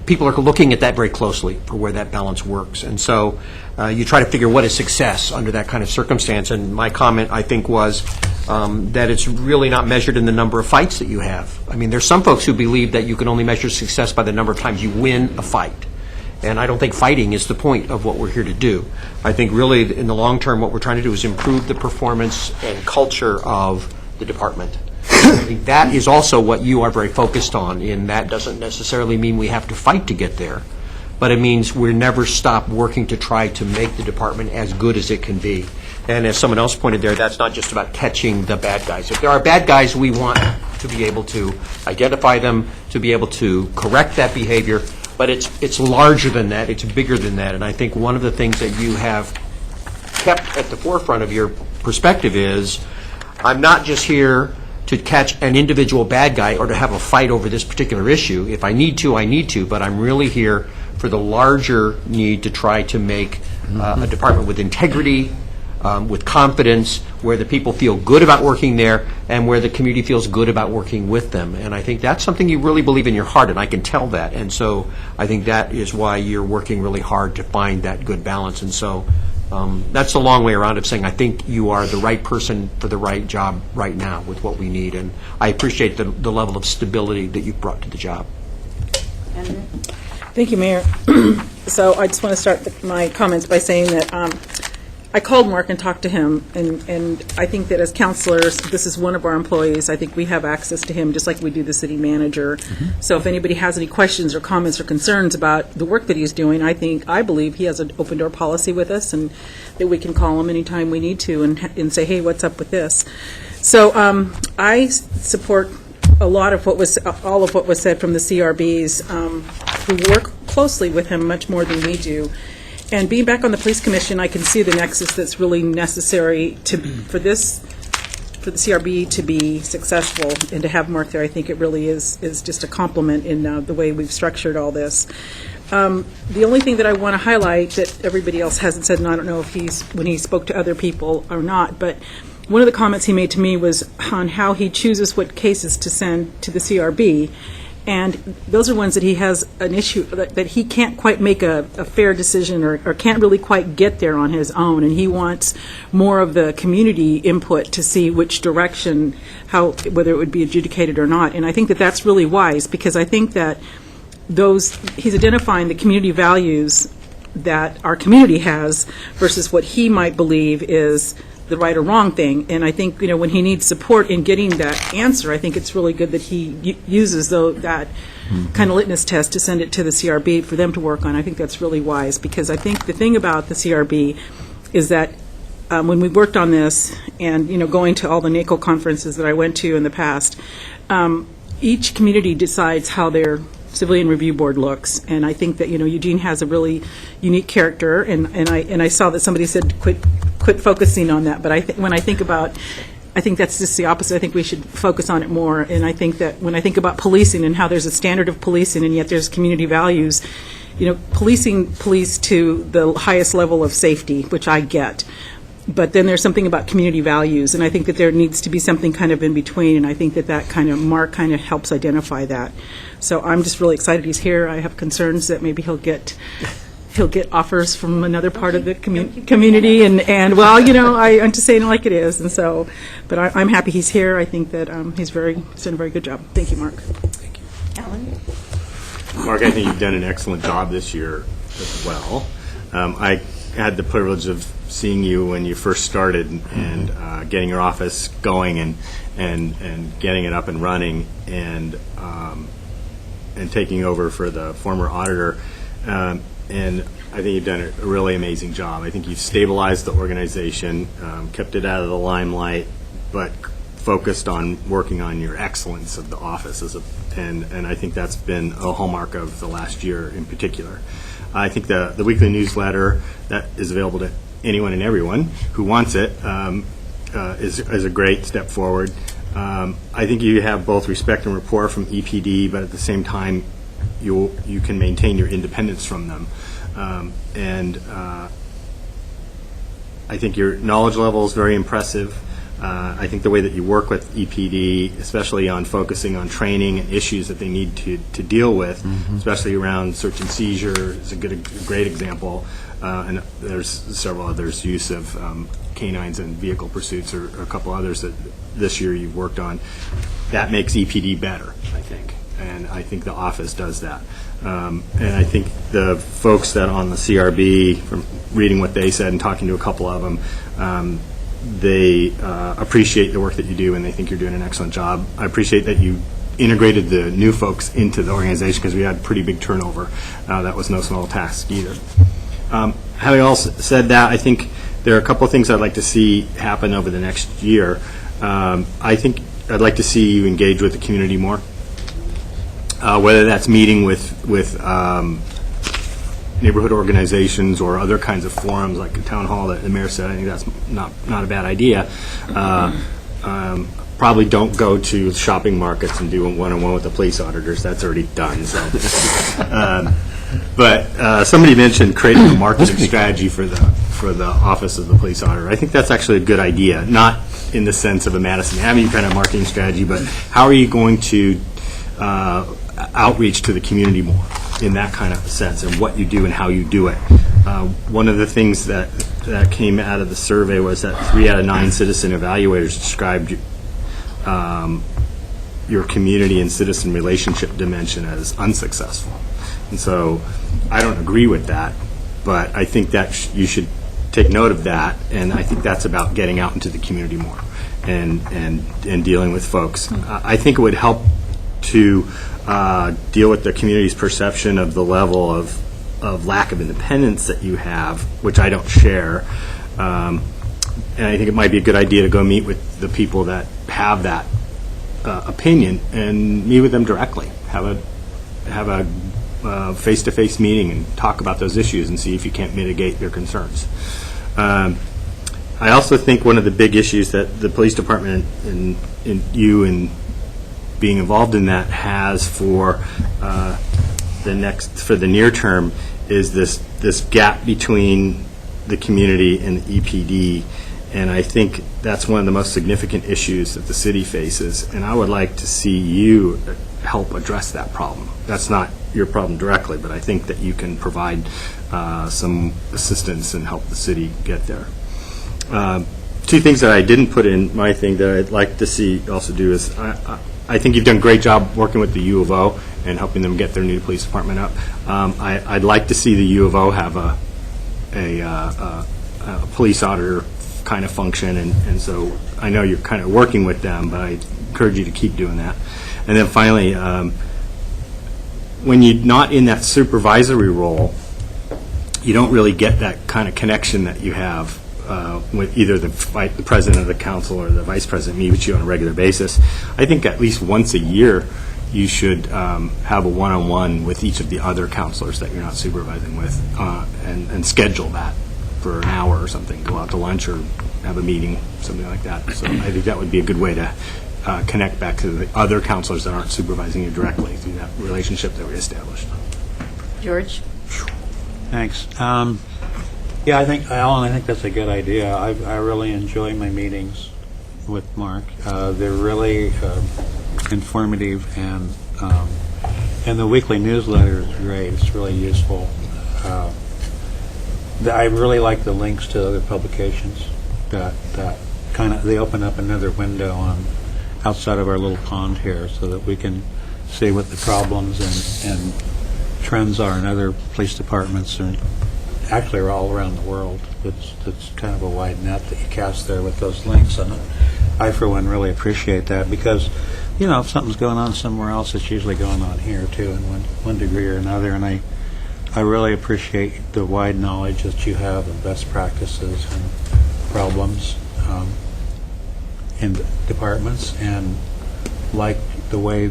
people are looking at that very closely for where that balance works. And so you try to figure what is success under that kind of circumstance. And my comment, I think, was that it's really not measured in the number of fights that you have. I mean, there's some folks who believe that you can only measure success by the number of times you win a fight. And I don't think fighting is the point of what we're here to do. I think really in the long term what we're trying to do is improve the performance and culture of the department. I think that is also what you are very focused on, and that doesn't necessarily mean we have to fight to get there, but it means we never stop working to try to make the department as good as it can be. And as someone else pointed there, that's not just about catching the bad guys. If there are bad guys, we want to be able to identify them, to be able to correct that behavior, but it's larger than that, it's bigger than that. And I think one of the things that you have kept at the forefront of your perspective is, I'm not just here to catch an individual bad guy or to have a fight over this particular issue. If I need to, I need to, but I'm really here for the larger need to try to make a department with integrity, with confidence, where the people feel good about working there and where the community feels good about working with them. And I think that's something you really believe in your heart, and I can tell that. And so I think that is why you're working really hard to find that good balance. And so that's a long way around of saying I think you are the right person for the right job right now with what we need. And I appreciate the level of stability that you've brought to the job. Andrea? Thank you, Mayor. So I just want to start my comments by saying that I called Mark and talked to him, and I think that as counselors, this is one of our employees. I think we have access to him just like we do the city manager. So if anybody has any questions or comments or concerns about the work that he's doing, I believe he has an open door policy with us, and that we can call him anytime we need to and say, hey, what's up with this? So I support all of what was said from the CRBs, who work closely with him much more than we do. And being back on the police commission, I can see the nexus that's really necessary for this for the CRB to be successful and to have Mark there, I think it really is just a compliment in the way we've structured all this. The only thing that I want to highlight that everybody else hasn't said, and I don't know if when he spoke to other people or not, but one of the comments he made to me was on how he chooses what cases to send to the CRB. And those are ones that he has an issue, that he can't quite make a fair decision or can't really quite get there on his own. And he wants more of the community input to see which direction, whether it would be adjudicated or not. And I think that that's really wise, because I think that he's identifying the community values that our community has versus what he might believe is the right or wrong thing. And I think, when he needs support in getting that answer, I think it's really good that he uses that kind of litmus test to send it to the CRB for them to work on. I think that's really wise, because I think the thing about the CRB is that when we worked on this and, going to all the NACO conferences that I went to in the past, each community decides how their Civilian Review Board looks. And I think that, Eugene has a really unique character, and I saw that somebody said quit focusing on that, but I think that's just the opposite. I think we should focus on it more. And I think that when I think about policing and how there's a standard of policing and yet there's community values, policing police to the highest level of safety, which I get. But then there's something about community values, and I think that there needs to be something kind of in between, and I think that kind of Mark kind of helps identify that. So I'm just really excited he's here. I have concerns that maybe he'll get offers from another part of the community, and well, I'm just saying it like it is, and so, but I'm happy he's here. I think that he's done a very good job. Thank you, Mark. Thank you. Alan? Mark, I think you've done an excellent job this year as well. I had the privilege of seeing you when you first started and getting your office going and getting it up and running and taking over for the former auditor. And I think you've done a really amazing job. I think you've stabilized the organization, kept it out of the limelight, but focused on working on your excellence of the office. And I think that's been a hallmark of the last year in particular. I think the weekly newsletter that is available to anyone and everyone who wants it is a great step forward. I think you have both respect and rapport from EPD, but at the same time, you can maintain your independence from them. And I think your knowledge level is very impressive. I think the way that you work with EPD, especially on focusing on training and issues that they need to deal with, especially around search and seizure, is a great example. And there's several others, use of canines and vehicle pursuits, or a couple others that this year you've worked on. That makes EPD better, I think. And I think the office does that. And I think the folks that on the CRB, from reading what they said and talking to a couple of them, they appreciate the work that you do, and they think you're doing an excellent job. I appreciate that you integrated the new folks into the organization, because we had pretty big turnover. That was no small task either. Having also said that, I think there are a couple of things I'd like to see happen over the next year. I think I'd like to see you engage with the community more, whether that's meeting with neighborhood organizations or other kinds of forums like the town hall that the mayor said. I think that's not a bad idea. Probably don't go to shopping markets and do a one-on-one with the police auditors. That's already done. So, but somebody mentioned creating a marketing strategy for the office of the police auditor. I think that's actually a good idea, not in the sense of a Madison Avenue kind of marketing strategy, but how are you going to outreach to the community more in that kind of sense, and what you do and how you do it. One of the things that came out of the survey was that 3 out of 9 citizen evaluators described your community and citizen relationship dimension as unsuccessful. And so I don't agree with that, but I think that you should take note of that, and I think that's about getting out into the community more and dealing with folks. I think it would help to deal with the community's perception of the level of lack of independence that you have, which I don't share. And I think it might be a good idea to go meet with the people that have that opinion and meet with them directly. Have a face-to-face meeting and talk about those issues and see if you can't mitigate their concerns. I I also think one of the big issues that the police department and you and being involved in that has for the near term is this gap between the community and the EPD, and I think that's one of the most significant issues that the city faces, and I would like to see you help address that problem. That's not your problem directly, but I think that you can provide some assistance and help the city get there. Two things that I didn't put in my thing that I'd like to see also do is I think you've done a great job working with the U of O and helping them get their new police department up. I'd like to see the U of O have a police auditor kind of function, and so I know you're kind of working with them, but I encourage you to keep doing that. And then finally, when you're not in that supervisory role, you don't really get that kind of connection that you have with either the president of the council or the vice president meet with you on a regular basis. I think at least once a year you should have a one-on-one with each of the other counselors that you're not supervising with, and schedule that for an hour or something. Go out to lunch or have a meeting, something like that. So I think that would be a good way to connect back to the other counselors that aren't supervising you directly through that relationship that we established. George? Thanks. Yeah, Alan, I think that's a good idea. I really enjoy my meetings with Mark. They're really informative, and the weekly newsletter is great. It's really useful. I really like the links to other publications that kind of, they open up another window on outside of our little pond here, so that we can see what the problems and trends are in other police departments, and actually are all around the world. It's kind of a wide net that you cast there with those links, and I, for one, really appreciate that, because, you know, if something's going on somewhere else, it's usually going on here, too, in one degree or another, and I really appreciate the wide knowledge that you have of best practices and problems in departments, and like the way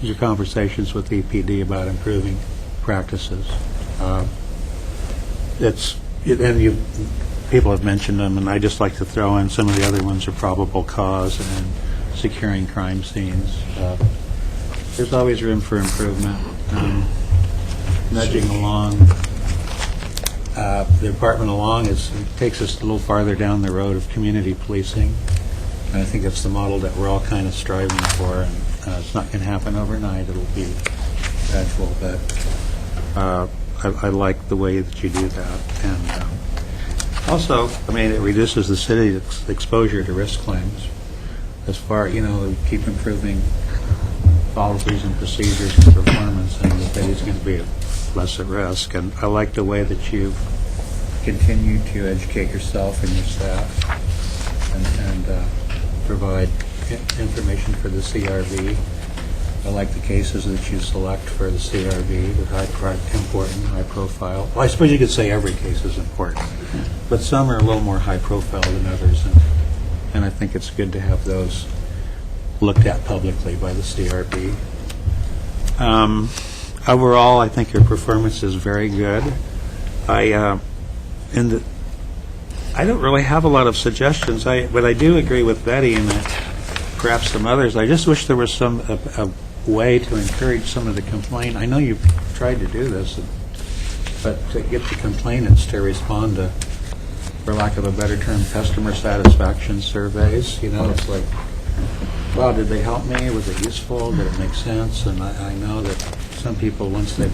your conversations with EPD about improving practices. People have mentioned them, and I just like to throw in some of the other ones are probable cause and securing crime scenes. There's always room for improvement. Nudging along the department along takes us a little farther down the road of community policing. And I think it's the model that we're all kind of striving for, and it's not going to happen overnight. It'll be gradual, but I like the way that you do that. And also, I mean, it reduces the city's exposure to risk claims. As far, you know, we keep improving policies and procedures and performance, and the city's going to be less at risk. And I like the way that you continue to educate yourself and your staff and provide information for the CRV. I like the cases that you select for the CRV, the important, high profile. Well, I suppose you could say every case is important, but some are a little more high profile than others, and I think it's good to have those looked at publicly by the CRV. Overall, I think your performance is very good. I don't really have a lot of suggestions, but I do agree with Betty and perhaps some others. I just wish there was a way to encourage some of the complaint. I know you've tried to do this, but to get the complainants to respond to, for lack of a better term, customer satisfaction surveys. You know, it's like, wow, did they help me? Was it useful? Did it make sense? And I know that some people, once they've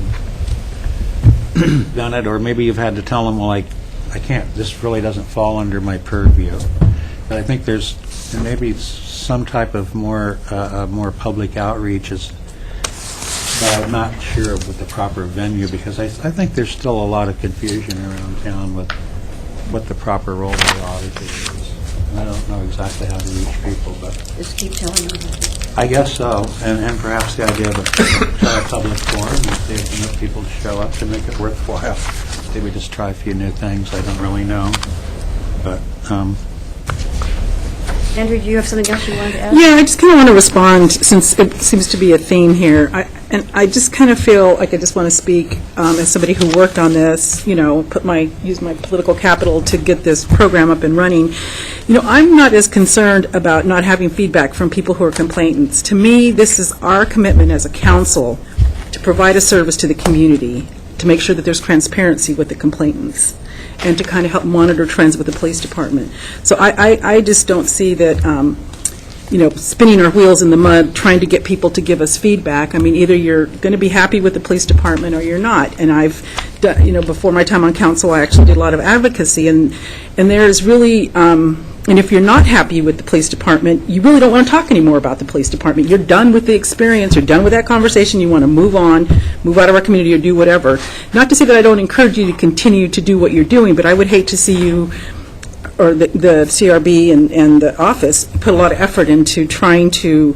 done it, or maybe you've had to tell them, well, I can't, this really doesn't fall under my purview. But I think there's maybe some type of more public outreach is, but I'm not sure with the proper venue, because I think there's still a lot of confusion around town with what the proper role of the auditor is. And I don't know exactly how to reach people, but Just keep telling them. I guess so, and perhaps the idea of a public forum, and see if enough people to show up to make it worthwhile. Maybe just try a few new things. I don't really know, but. Andrew, do you have something else you wanted to add? Yeah, I just kind of want to respond, since it seems to be a theme here. And I just kind of feel like I just want to speak as somebody who worked on this, use my political capital to get this program up and running. I'm not as concerned about not having feedback from people who are complainants. To me, this is our commitment as a council to provide a service to the community, to make sure that there's transparency with the complainants, and to kind of help monitor trends with the police department. So I just don't see that spinning our wheels in the mud, trying to get people to give us feedback. I mean, either you're going to be happy with the police department or you're not. And I've done, before my time on council, I actually did a lot of advocacy. And there's really, and if you're not happy with the police department, you really don't want to talk anymore about the police department. You're done with the experience. You're done with that conversation. You want to move on, move out of our community or do whatever. Not to say that I don't encourage you to continue to do what you're doing, but I would hate to see you or the CRB and the office put a lot of effort into trying to,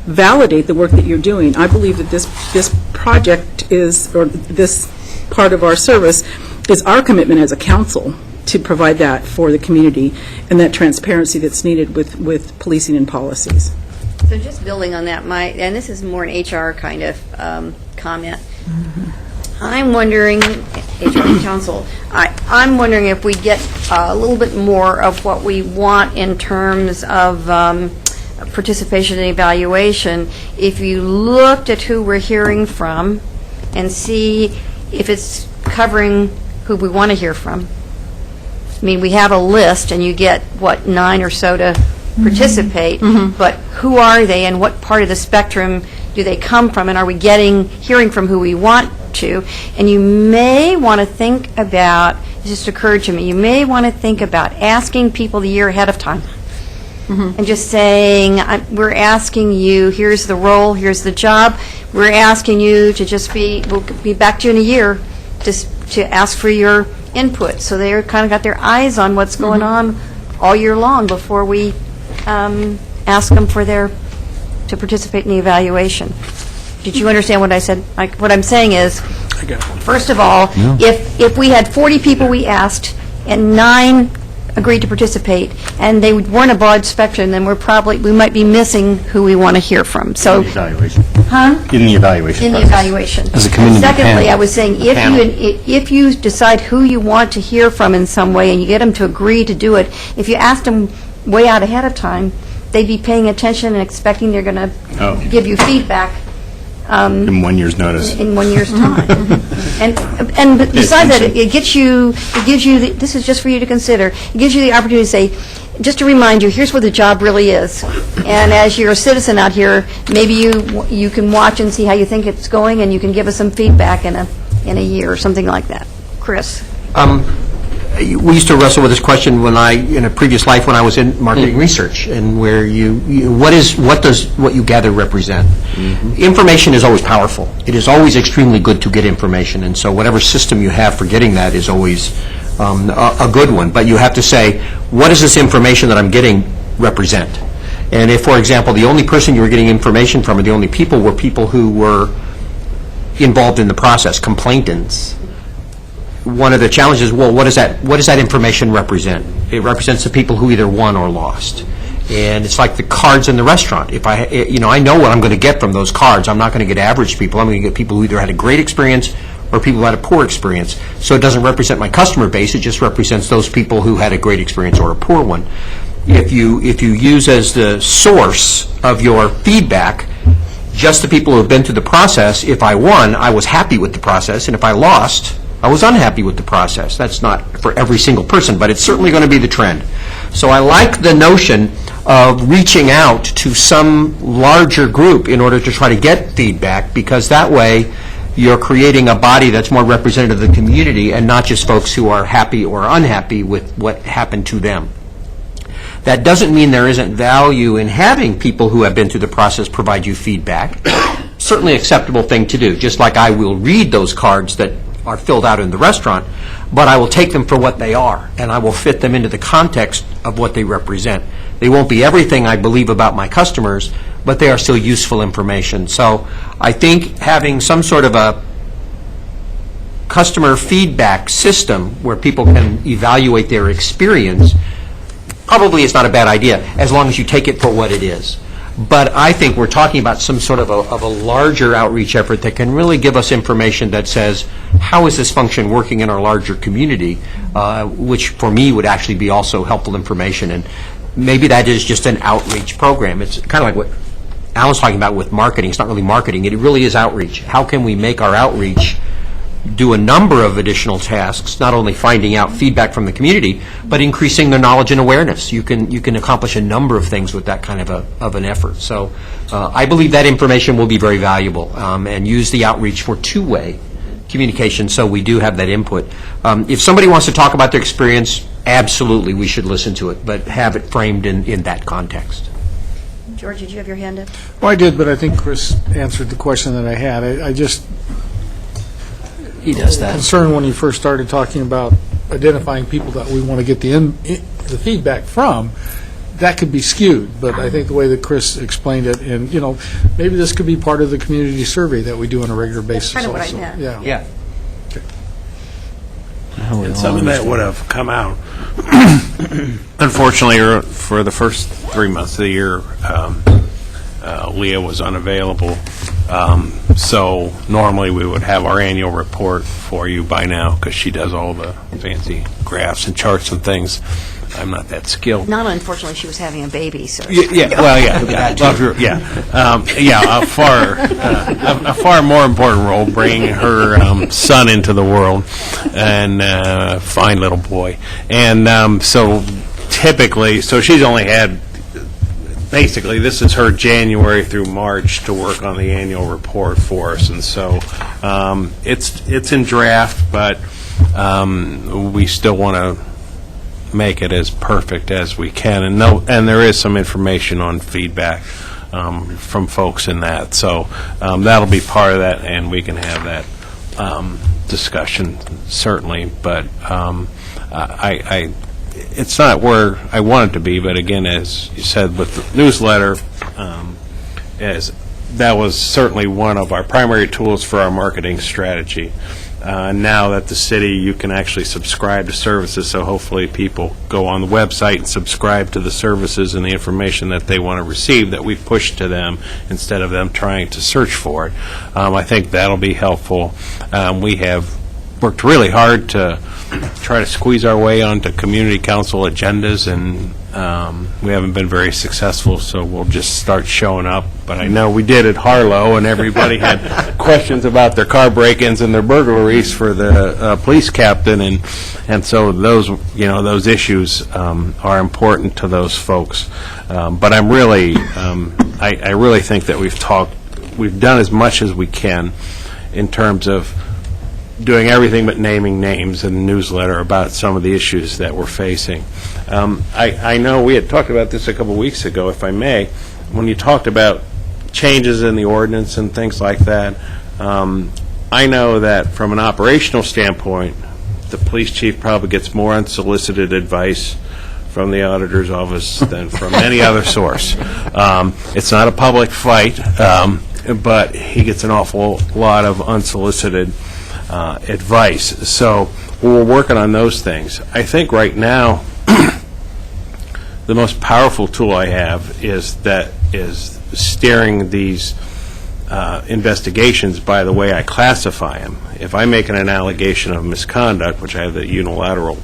validate the work that you're doing. I believe that this project is, or this part of our service, is our commitment as a council to provide that for the community and that transparency that's needed with policing and policies. So just building on that, and this is more an HR kind of comment. I'm wondering, HR Council, I'm wondering if we get a little bit more of what we want in terms of participation and evaluation. If you looked at who we're hearing from and see if it's covering who we want to hear from. I mean, we have a list, and you get, 9 or so to participate, but who are they and what part of the spectrum do they come from, and are we hearing from who we want to? And you may want to think about, it just occurred to me, you may want to think about asking people the year ahead of time. And just saying, we're asking you, here's the role, here's the job, we're asking you to just we'll be back to you in a year to ask for your input. So they're kind of got their eyes on what's going on all year long before we ask them to participate in the evaluation. Did you understand what I said? What I'm saying is, first of all, if we had 40 people we asked and 9 agreed to participate and they weren't a broad spectrum, then we might be missing who we want to hear from. So, In the evaluation. In the evaluation. As a community Secondly, panel. I was saying, if you decide who you want to hear from in some way and you get them to agree to do it, if you asked them way out ahead of time, they'd be paying attention and expecting they're going to give you feedback. In 1 year's notice. In 1 year's time. and besides that, it gives you, this is just for you to consider, it gives you the opportunity to say, just to remind you, here's what the job really is. And as you're a citizen out here, maybe you can watch and see how you think it's going, and you can give us some feedback in a year or something like that. Chris? We used to wrestle with this question in a previous life when I was in marketing research, and where what does what you gather represent? Information is always powerful. It is always extremely good to get information, and so whatever system you have for getting that is always a good one. But you have to say, what does this information that I'm getting represent? And if, for example, the only person you were getting information from, or the only people were people who were involved in the process, complainants, one of the challenges, what does that information represent? It represents the people who either won or lost. And it's like the cards in the restaurant. If I know what I'm going to get from those cards. I'm not going to get average people. I'm going to get people who either had a great experience or people who had a poor experience. So it doesn't represent my customer base. It just represents those people who had a great experience or a poor one. If you use as the source of your feedback just the people who have been through the process, if I won, I was happy with the process, and if I lost, I was unhappy with the process. That's not for every single person, but it's certainly going to be the trend. So I like the notion of reaching out to some larger group in order to try to get feedback, because that way you're creating a body that's more representative of the community and not just folks who are happy or unhappy with what happened to them. That doesn't mean there isn't value in having people who have been through the process provide you feedback. Certainly acceptable thing to do, just like I will read those cards that are filled out in the restaurant, but I will take them for what they are, and I will fit them into the context of what they represent. They won't be everything I believe about my customers, but they are still useful information. So I think having some sort of a customer feedback system where people can evaluate their experience probably is not a bad idea, as long as you take it for what it is. But I think we're talking about some sort of a larger outreach effort that can really give us information that says, how is this function working in our larger community, which for me would actually be also helpful information. And maybe that is just an outreach program. It's kind of like what Alan's talking about with marketing. It's not really marketing. It really is outreach. How can we make our outreach do a number of additional tasks, not only finding out feedback from the community, but increasing their knowledge and awareness. You can accomplish a number of things with that kind of an effort. So I believe that information will be very valuable, and use the outreach for two-way communication, so we do have that input. If somebody wants to talk about their experience, absolutely, we should listen to it, but have it framed in that context. George, did you have your hand up? Well, I did, but I think Chris answered the question that I had. I just He does that. concerned when you first started talking about identifying people that we want to get the feedback from. That could be skewed, but I think the way that Chris explained it, and, maybe this could be part of the community survey that we do on a regular basis kind of what I also. meant. Yeah. And some of that would have come out. Unfortunately, for the first 3 months of the year, Leah was unavailable. So normally we would have our annual report for you by now, because she does all the fancy graphs and charts and things. I'm not that skilled. Not unfortunately, she was having a baby, so. A far more important role, bringing her son into the world, and fine little boy. And so typically, so she's only had, basically, this is her January through March to work on the annual report for us, and so it's in draft, but we still want to make it as perfect as we can, and there is some information on feedback from folks in that, so that'll be part of that, and we can have that discussion certainly. But it's not where I want it to be. But again, as you said with the newsletter, that was certainly one of our primary tools for our marketing strategy. Now that the city, you can actually subscribe to services, so hopefully people go on the website and subscribe to the services and the information that they want to receive that we push to them instead of them trying to search for it. I think that'll be helpful. We have worked really hard to try to squeeze our way onto community council agendas, and we haven't been very successful, so we'll just start showing up. But I know we did at Harlow, and everybody had questions about their car break-ins and their burglaries for the police captain, and so those issues are important to those folks. But I'm really, I really think that we've done as much as we can in terms of doing everything but naming names in the newsletter about some of the issues that we're facing. I know we had talked about this a couple weeks ago, if I may, when you talked about changes in the ordinance and things like that. I know that from an operational standpoint, the police chief probably gets more unsolicited advice from the auditor's office than from any other source. It's not a public fight, but he gets an awful lot of unsolicited advice. So we're working on those things. I think right now the most powerful tool I have is steering these investigations by the way I classify them. If I make an allegation of misconduct, which I have the unilateral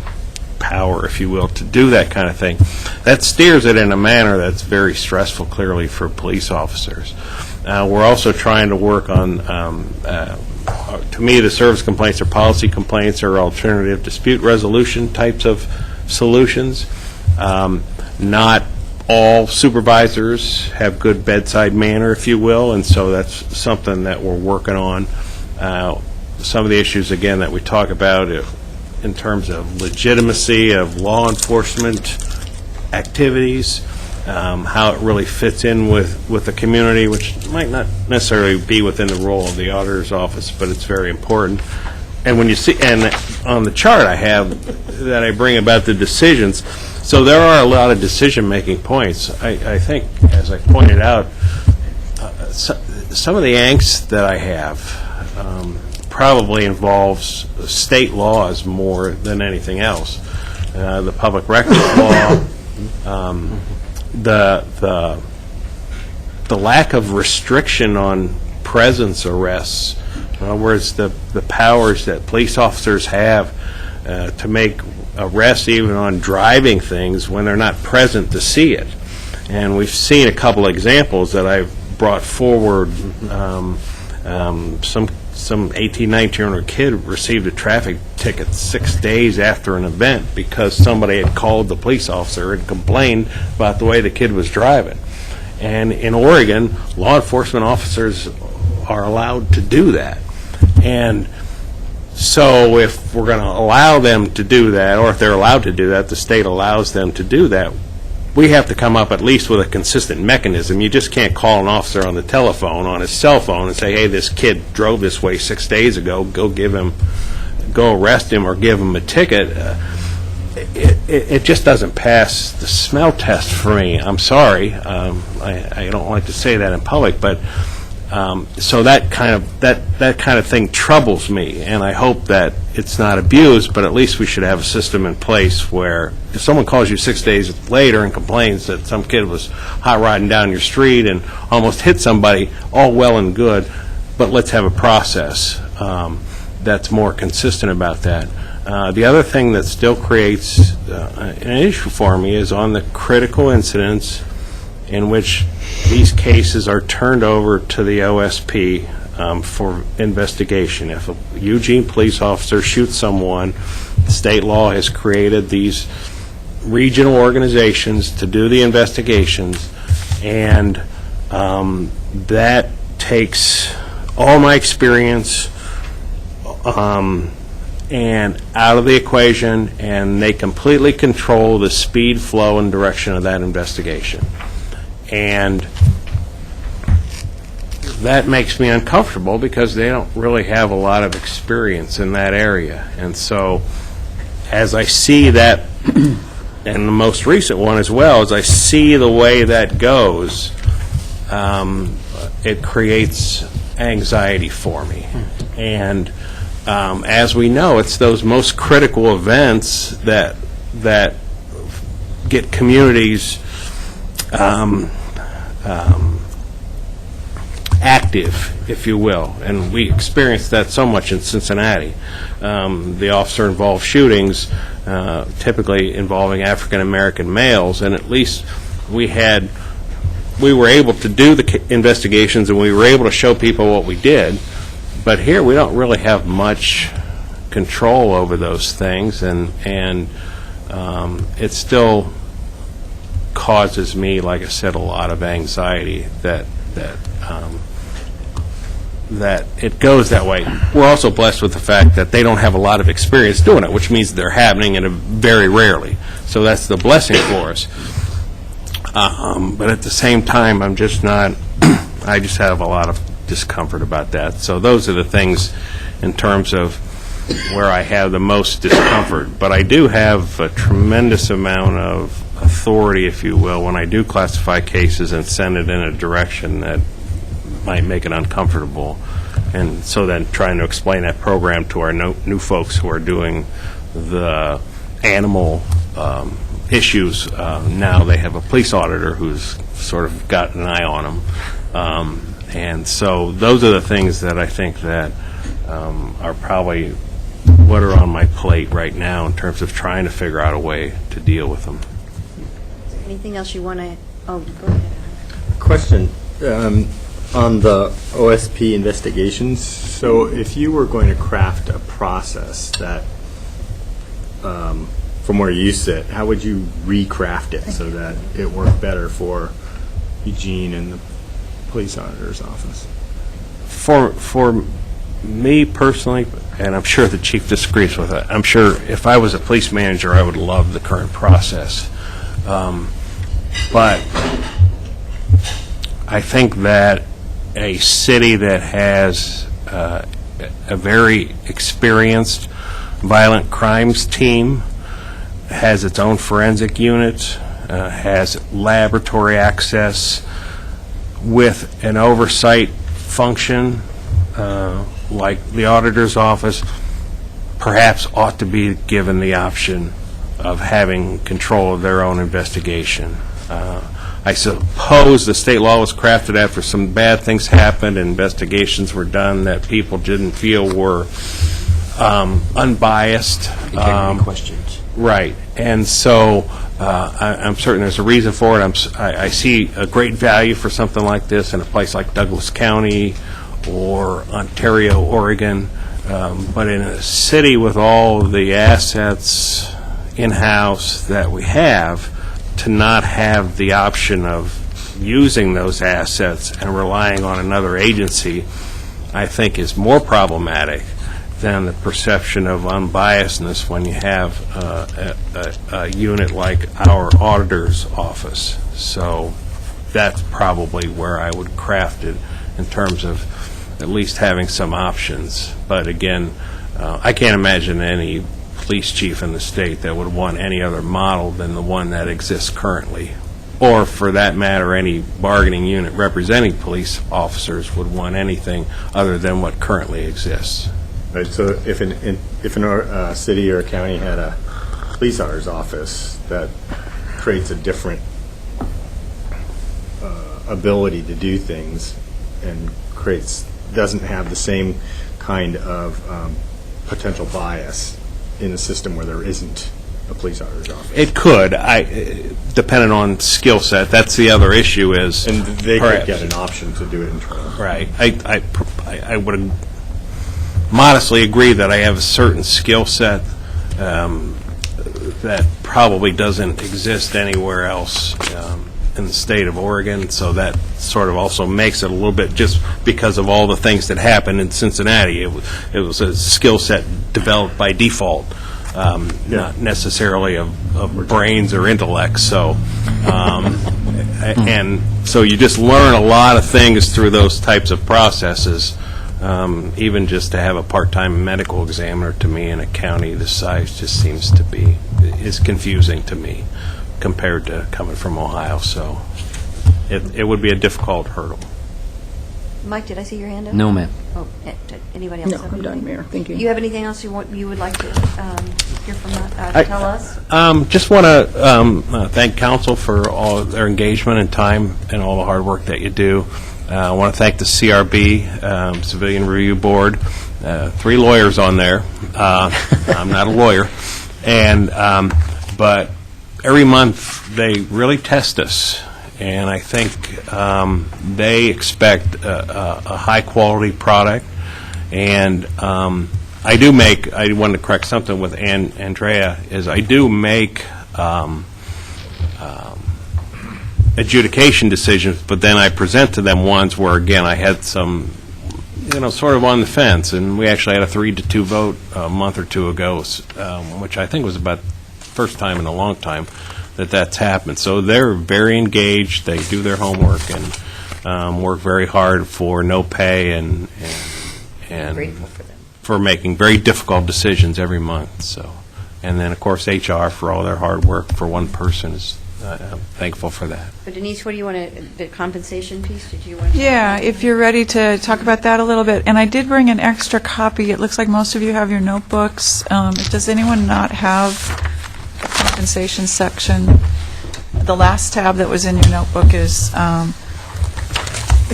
power, if you will, to do that kind of thing, that steers it in a manner that's very stressful, clearly, for police officers. We're also trying to work on to me, the service complaints are policy complaints or alternative dispute resolution types of solutions. Not all supervisors have good bedside manner, if you will, and so that's something that we're working on. Some of the issues, again, that we talk about in terms of legitimacy of law enforcement activities, how it really fits in with the community, which might not necessarily be within the role of the auditor's office, but it's very important. And when you see, and on the chart I have that I bring about the decisions, so there are a lot of decision-making points. I think, as I pointed out, some of the angst that I have probably involves state laws more than anything else. The public records law, the the lack of restriction on presence arrests. In other words, the powers that police officers have to make arrests even on driving things when they're not present to see it. And we've seen a couple examples that I've brought forward. Some 18, 19-year-old kid received a traffic ticket 6 days after an event because somebody had called the police officer and complained about the way the kid was driving. And in Oregon, law enforcement officers are allowed to do that. And so if we're going to allow them to do that, or if they're allowed to do that, the state allows them to do that, we have to come up at least with a consistent mechanism. You just can't call an officer on the telephone, on his cell phone, and say, hey, this kid drove this way 6 days ago, go arrest him or give him a ticket. It just doesn't pass the smell test for me. I'm sorry. I don't like to say that in public, but so that kind of thing troubles me, and I hope that it's not abused, but at least we should have a system in place where if someone calls you 6 days later and complains that some kid was hot riding down your street and almost hit somebody, all well and good, but let's have a process that's more consistent about that. The other thing that still creates an issue for me is on the critical incidents in which these cases are turned over to the OSP for investigation. If a Eugene police officer shoots someone, state law has created these regional organizations to do the investigations, and that takes all my experience and out of the equation, and they completely control the speed, flow, and direction of that investigation. And that makes me uncomfortable because they don't really have a lot of experience in that area. And so as I see that, and the most recent one as well, as I see the way that goes, it creates anxiety for me. And as we know, it's those most critical events that get communities active, if you will, and we experienced that so much in Cincinnati. The officer-involved shootings, typically involving African-American males, and at least we were able to do the investigations and we were able to show people what we did, but here we don't really have much control over those things, and it still causes me, like I said, a lot of anxiety that it goes that way. We're also blessed with the fact that they don't have a lot of experience doing it, which means they're happening very rarely. So that's the blessing for us. But at the same time, I just have a lot of discomfort about that. So those are the things in terms of where I have the most discomfort. But I do have a tremendous amount of authority, if you will, when I do classify cases and send it in a direction that might make it uncomfortable. And so then trying to explain that program to our new folks who are doing the animal issues, now they have a police auditor who's sort of got an eye on them. And so those are the things that I think that are probably what are on my plate right now in terms of trying to figure out a way to deal with them. Anything else you want to, go ahead. Question on the OSP investigations. So if you were going to craft a process that, from where you sit, how would you recraft it so that it worked better for Eugene and the police auditor's office? For me personally, and I'm sure the chief disagrees with it, I'm sure if I was a police manager, I would love the current process. But I think that a city that has a very experienced violent crimes team, has its own forensic unit, has laboratory access, with an oversight function like the auditor's office, perhaps ought to be given the option of having control of their own investigation. I suppose the state law was crafted after some bad things happened, and investigations were done that people didn't feel were unbiased. Integrity questions. Right. And so I'm certain there's a reason for it. I see a great value for something like this in a place like Douglas County or Ontario, Oregon. But in a city with all of the assets in-house that we have, to not have the option of using those assets and relying on another agency, I think is more problematic than the perception of unbiasedness when you have a unit like our auditor's office. So that's probably where I would craft it in terms of at least having some options. But again, I can't imagine any police chief in the state that would want any other model than the one that exists currently. Or, for that matter, any bargaining unit representing police officers would want anything other than what currently exists. Right, so if a city or a county had a police auditor's office, that creates a different ability to do things and doesn't have the same kind of potential bias in a system where there isn't a police auditor's office. It could, depending on skill set. That's the other issue is... And they perhaps could get an option to do it internally. Right. I would modestly agree that I have a certain skill set that probably doesn't exist anywhere else in the state of Oregon, so that sort of also makes it a little bit, just because of all the things that happened in Cincinnati, it was a skill set developed by default, not necessarily of brains or intellect. So, and so you just learn a lot of things through those types of processes. Even just to have a part-time medical examiner, to me, in a county this size just seems to be, is confusing to me compared to coming from Ohio. So it would be a difficult hurdle. Mike, did I see your hand up? No, ma'am. Oh, anybody else? No, have I'm done, anything? Mayor. Thank you. Do you have anything else you would like to hear from tell us? Just want to thank council for all their engagement and time and all the hard work that you do. I want to thank the CRB, Civilian Review Board, 3 lawyers on there. I'm not a lawyer. And but every month they really test us. And I think they expect a high-quality product. And I wanted to correct something with Andrea, is I do make adjudication decisions, but then I present to them ones where, again, I had some, sort of on the fence, and we actually had a 3-2 vote a month or two ago, which I think was about the first time in a long time that that's happened. So they're very engaged. They do their homework and work very hard for no pay and Grateful for them. for making very difficult decisions every month. So, and then of course HR for all their hard work for one person is. I'm thankful for that. So Denise, what do you want the compensation piece? Did you want to? Yeah, if you're ready to talk about that a little bit. And I did bring an extra copy. It looks like most of you have your notebooks. Does anyone not have a compensation section? The last tab that was in your notebook is the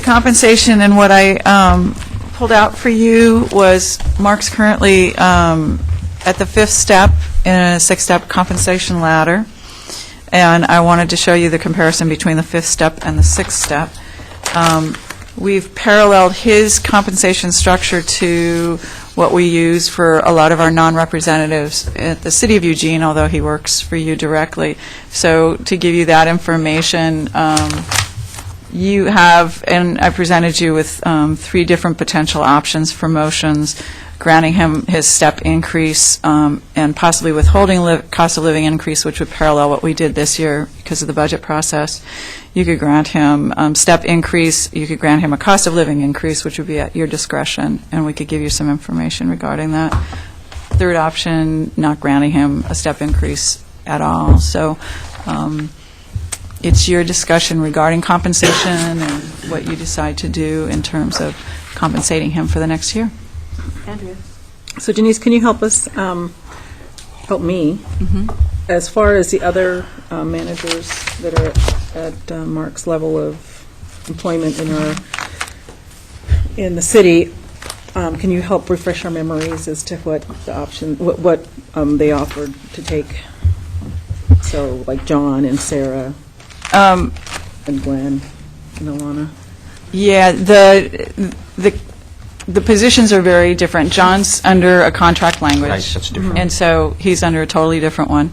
compensation, and what I pulled out for you was Mark's currently at the 5th step in a 6-step compensation ladder. And I wanted to show you the comparison between the 5th step and the 6th step. We've paralleled his compensation structure to what we use for a lot of our non-representatives at the City of Eugene, although he works for you directly. So to give you that information, you have, and I presented you with 3 different potential options for motions, granting him his step increase and possibly withholding cost of living increase, which would parallel what we did this year because of the budget process. You could grant him step increase. You could grant him a cost of living increase, which would be at your discretion, and we could give you some information regarding that. Third option, not granting him a step increase at all. So it's your discussion regarding compensation and what you decide to do in terms of compensating him for the next year. Andrea. So Denise, can you help us, help me as far as the other managers that are at Mark's level of employment in the city, can you help refresh our memories as to what the option, what they offered to take? So, like John and Sarah and Glenn and Alana. Yeah, the positions are very different. John's under a contract language. Right, that's different. And so he's under a totally different one.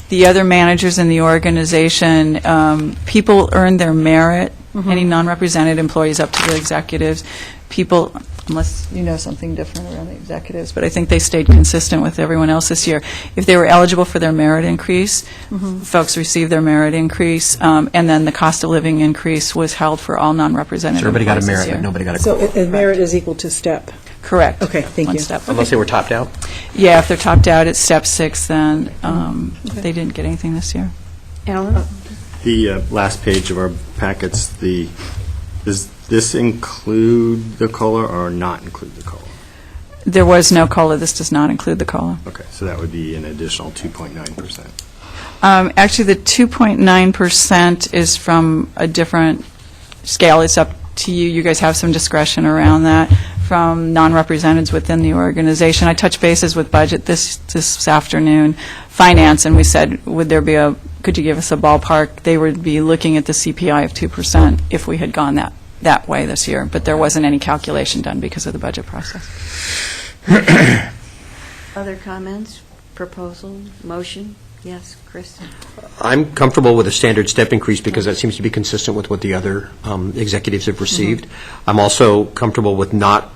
The other managers in the organization, people earn their merit, any non-represented employees up to the executives. People, unless you know something different around the executives, but I think they stayed consistent with everyone else this year. If they were eligible for their merit increase, folks received their merit increase, and then the cost of living increase was held for all non-represented So everybody got a employees this merit, but year. nobody got a So COLA. merit is equal to step. Correct. Okay, thank One you. step. Unless they were topped out? Yeah, if they're topped out at step 6, then they didn't get anything this year. Alan? The last page of our packets, does this include the COLA or not include the COLA? There was no COLA. This does not include the COLA. Okay, so that would be an additional 2.9%. Actually, the 2.9% is from a different scale. It's up to you. You guys have some discretion around that from non-representatives within the organization. I touched bases with budget this afternoon, finance, and we said, could you give us a ballpark? They would be looking at the CPI of 2% if we had gone that way this year, but there wasn't any calculation done because of the budget process. Other comments, proposal, motion? Yes, Chris? I'm comfortable with a standard step increase because that seems to be consistent with what the other executives have received. I'm also comfortable with not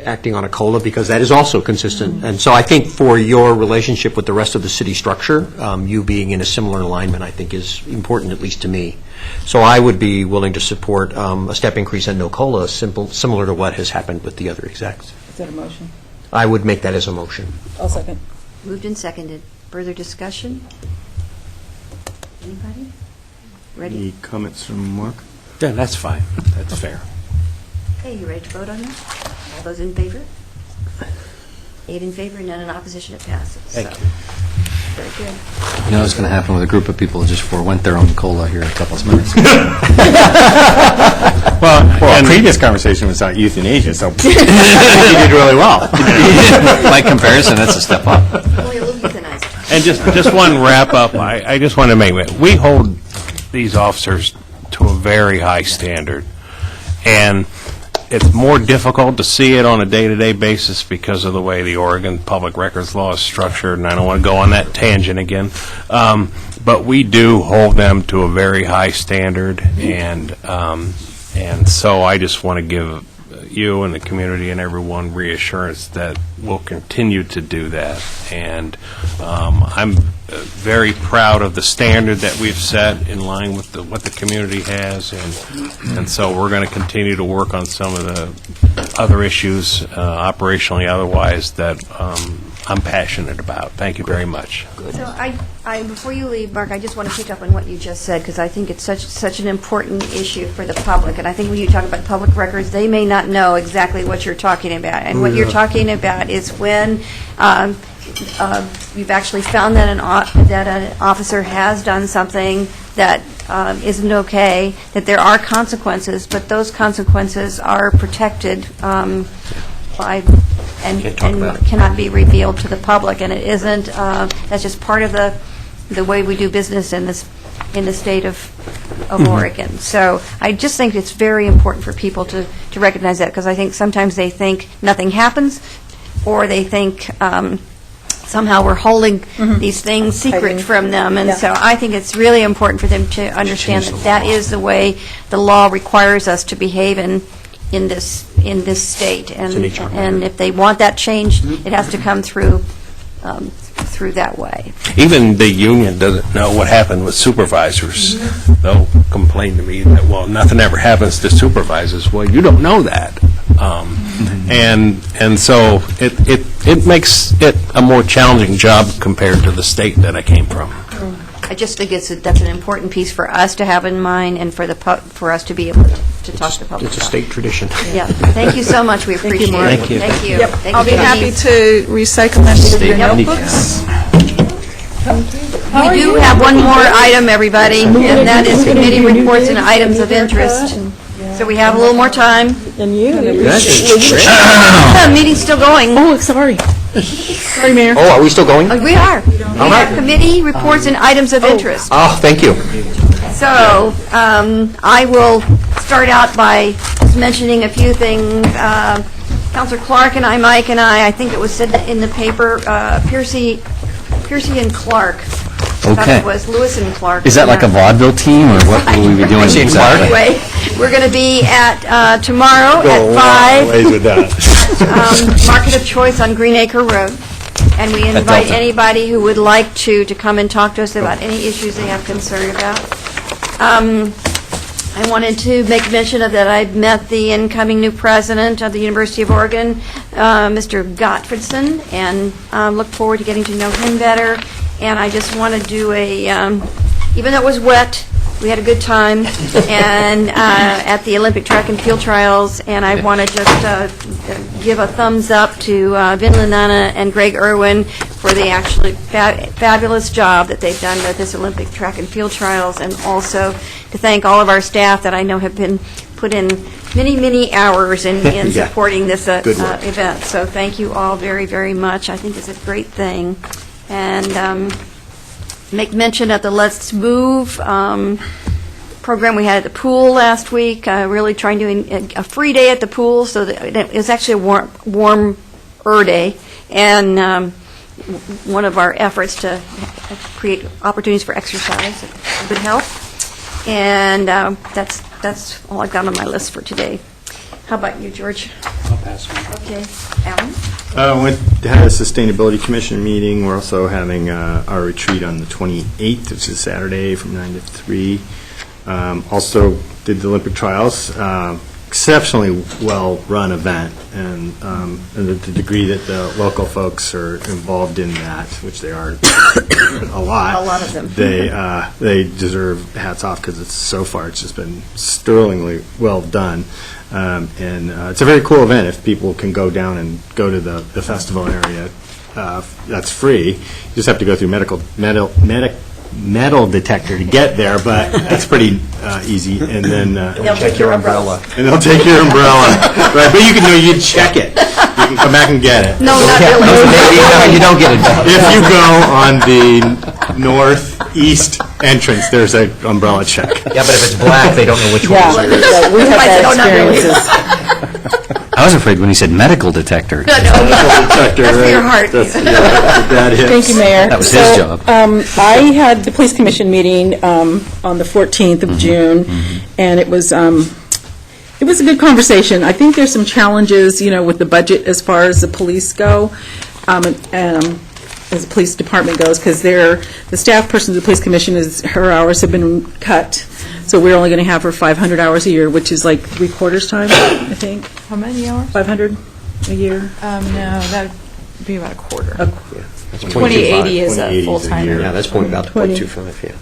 acting on a COLA because that is also consistent. And so I think for your relationship with the rest of the city structure, you being in a similar alignment, I think is important, at least to me. So I would be willing to support a step increase and no COLA, similar to what has happened with the other execs. Is that a motion? I would make that as a motion. I'll second. Moved and seconded. Further discussion? Anybody? Ready? Any comments from Mark? Yeah, that's fine. That's fair. Okay, you ready to vote on that? All those in favor? 8 in favor, none in opposition, it passes. Thank you. Very good. You know what's going to happen with a group of people who just forewent their own COLA here in a couple of minutes? Well, our previous conversation was on euthanasia, so you did really well. By comparison, that's a step up. Only a little euthanized. And just one wrap-up, I just want to make, we hold these officers to a very high standard, and it's more difficult to see it on a day-to-day basis because of the way the Oregon Public Records Law is structured, and I don't want to go on that tangent again. But we do hold them to a very high standard, and so I just want to give you and the community and everyone reassurance that we'll continue to do that. And I'm very proud of the standard that we've set in line with what the community has, and so we're going to continue to work on some of the other issues, operationally otherwise, that I'm passionate about. Thank you very much. So I before you leave, Mark, I just want to pick up on what you just said, because I think it's such an important issue for the public. And I think when you talk about public records, they may not know exactly what you're talking about. And what you're talking about is when you've actually found that an officer has done something that isn't okay, that there are consequences, but those consequences are protected by and cannot be revealed to the public, and it isn't. That's just part of the way we do business in the state of Oregon. So I just think it's very important for people to recognize that, because I think sometimes they think nothing happens, or they think somehow we're holding these things secret from them. And so I think it's really important for them to understand that is the way the law requires us to behave in this state. And if they want that changed, it has to come through that way. Even the union doesn't know what happened with supervisors. They'll complain to me that, well, nothing ever happens to supervisors. Well, you don't know that. And so it makes it a more challenging job compared to the state that I came from. I just think that's an important piece for us to have in mind, and for us to be able to talk to the public. It's a state tradition. Yeah. Thank you so much. We appreciate it. Thank you. Thank you. Yep. Thank I'll you, be happy Denise. to recycle them into your State notebooks. We do have one more item, everybody, and that is committee reports and items of interest. So we have a little more time. And you. Meeting's still going. Oh, sorry. Sorry, Mayor. Oh, are we still going? We are. We have committee reports and items of interest. Oh, thank you. So, I will start out by just mentioning a few things. Counselor Clark and I, Mike and I think it was said in the paper, Piercy and Clark. I thought Okay. it was Lewis and Clark. Is that like a vaudeville team, or what will we be doing exactly? Anyway, we're going to be at, tomorrow at 5. Ways with that. Market of Choice on Green Acre Road. And we invite Delta. anybody who would like to come and talk to us about any issues they have concern about. I wanted to make mention of that I've met the incoming new president of the University of Oregon, Mr. Gottfredson, and look forward to getting to know him better. And I just want to do even though it was wet, we had a good time, and at the Olympic track and field trials, and I want to just give a thumbs up to Vin Lanana and Greg Irwin for the actually fabulous job that they've done with this Olympic track and field trials, and also to thank all of our staff that I know have been put in many, many hours in supporting this event. So thank you all very, very much. I think it's a great thing. And make mention of the Let's Move program we had at the pool last week, really trying to a free day at the pool, so that it was actually a warmer day, and one of our efforts to create opportunities for exercise and good health. And that's all I've got on my list for today. How about you, George? I'll pass. Okay. Alan? We had a Sustainability Commission meeting. We're also having our retreat on the 28th, which is Saturday from 9 to 3. Also did the Olympic trials. Exceptionally well-run event, and the degree that the local folks are involved in that, which they are a lot of them. They deserve hats off, because so far it's just been sterlingly well done. And it's a very cool event. If people can go down and go to the festival area, that's free. You just have to go through metal detector to get there, but that's pretty easy. And then They'll take your umbrella. and they'll take your umbrella, right? But you know, you check it. You can come back and get it. No, not really. You don't get it. If you go on the northeast entrance, there's an umbrella check. Yeah, but if it's black, they don't know which one Yeah, it is. yeah, we have Right, that so not really. experiences. I was afraid when he said medical detector. No, Detector, that's for your right? heart. That's bad hits. Thank you, Mayor. That was his job. I had the Police Commission meeting on the 14th of June, and it was a good conversation. I think there's some challenges, with the budget as far as the police go, and as the police department goes, because the staff person of the Police Commission, her hours have been cut, so we're only going to have her 500 hours a year, which is like three-quarters time, I think. How many hours? 500 a year. No, that would be about a quarter. 2080 2080 is 2080 a is a full-timer. year. Yeah, that's about 20. 0.25, yeah.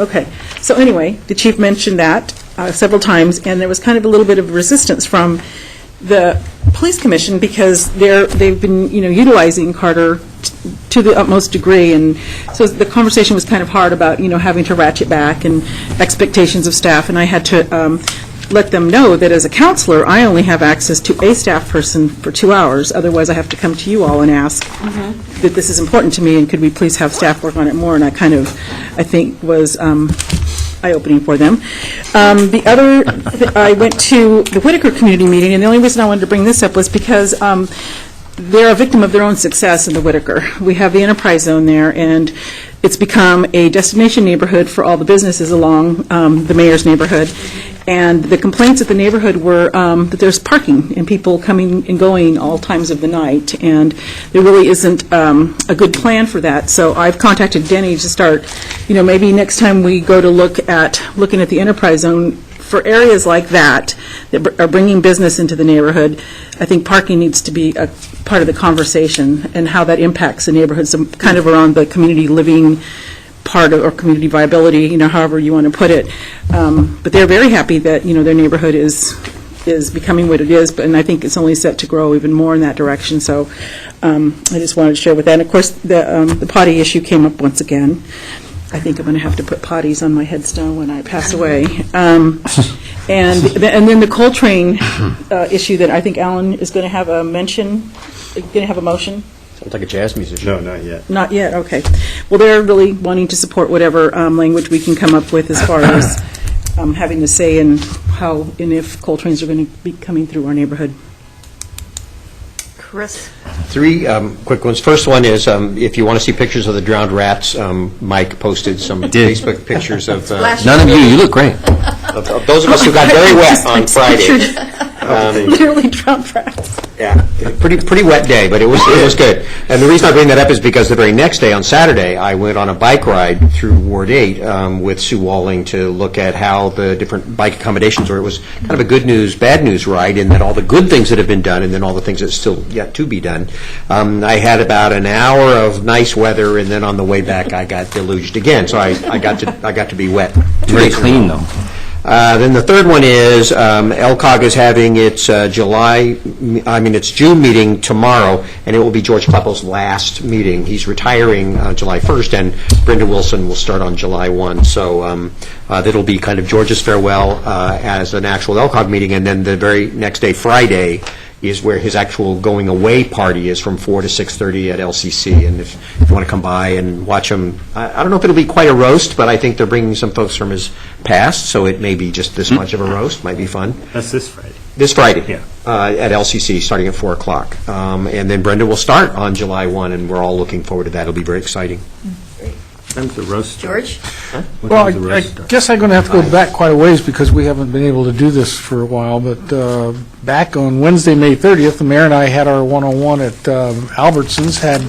Okay. So anyway, the chief mentioned that several times, and there was kind of a little bit of resistance from the Police Commission, because they've been, utilizing Carter to the utmost degree, and so the conversation was kind of hard about, having to ratchet back and expectations of staff, and I had to let them know that as a counselor, I only have access to a staff person for 2 hours. Otherwise, I have to come to you all and ask that this is important to me, and could we please have staff work on it more? And I think was eye-opening for them. I went to the Whitaker community meeting, and the only reason I wanted to bring this up was because they're a victim of their own success in the Whitaker. We have the Enterprise Zone there, and it's become a destination neighborhood for all the businesses along the mayor's neighborhood. And the complaints at the neighborhood were that there's parking and people coming and going all times of the night, and there really isn't a good plan for that. So I've contacted Denny to start, maybe next time we go to looking at the Enterprise Zone, for areas like that are bringing business into the neighborhood, I think parking needs to be a part of the conversation, and how that impacts the neighborhood, so kind of around the community living part of, or community viability, however you want to put it. But they're very happy that, their neighborhood is is becoming what it is, and I think it's only set to grow even more in that direction. So I just wanted to share with that. And of course, the potty issue came up once again. I think I'm going to have to put potties on my headstone when I pass away. And then the Coltrane issue that I think Alan is going to have a mention, going to have a motion? Sounds like a jazz musician. No, not yet. Not yet, okay. Well, they're really wanting to support whatever language we can come up with as far as having to say in how and if Coltrane's are going to be coming through our neighborhood. Chris? 3 quick ones. First one is, if you want to see pictures of the drowned rats, Mike posted some Facebook pictures of... None of you, you look great. Of those of us who got very wet on Friday. Literally drowned rats. Yeah, pretty wet day, but it was good. And the reason I bring that up is because the very next day, on Saturday, I went on a bike ride through Ward 8 with Sue Walling to look at how the different bike accommodations were. It was kind of a good news, bad news ride, in that all the good things that have been done and then all the things that still yet to be done. I had about an hour of nice weather, and then on the way back, I got deluged again. So I got to be wet. Very clean, though. Then the third one is LCOG is having its its June meeting tomorrow, and it will be George Kleppel's last meeting. He's retiring July 1st, and Brenda Wilson will start on July 1. So that'll be kind of George's farewell as an actual LCOG meeting, and then the very next day, Friday, is where his actual going away party is from 4 to 6:30 at LCC. And if you want to come by and watch him, I don't know if it'll be quite a roast, but I think they're bringing some folks from his past, so it may be just this much of a roast. Might be fun. That's this Friday. This Friday, Yeah. at LCC, starting at 4 o'clock. And then Brenda will start on July 1, and we're all looking forward to that. It'll be very exciting. Time's the roast. George? What Well, time's the I roast start? guess I'm going to have to go back quite a ways because we haven't been able to do this for a while, but back on Wednesday, May 30th, the mayor and I had our one-on-one at Albertsons, had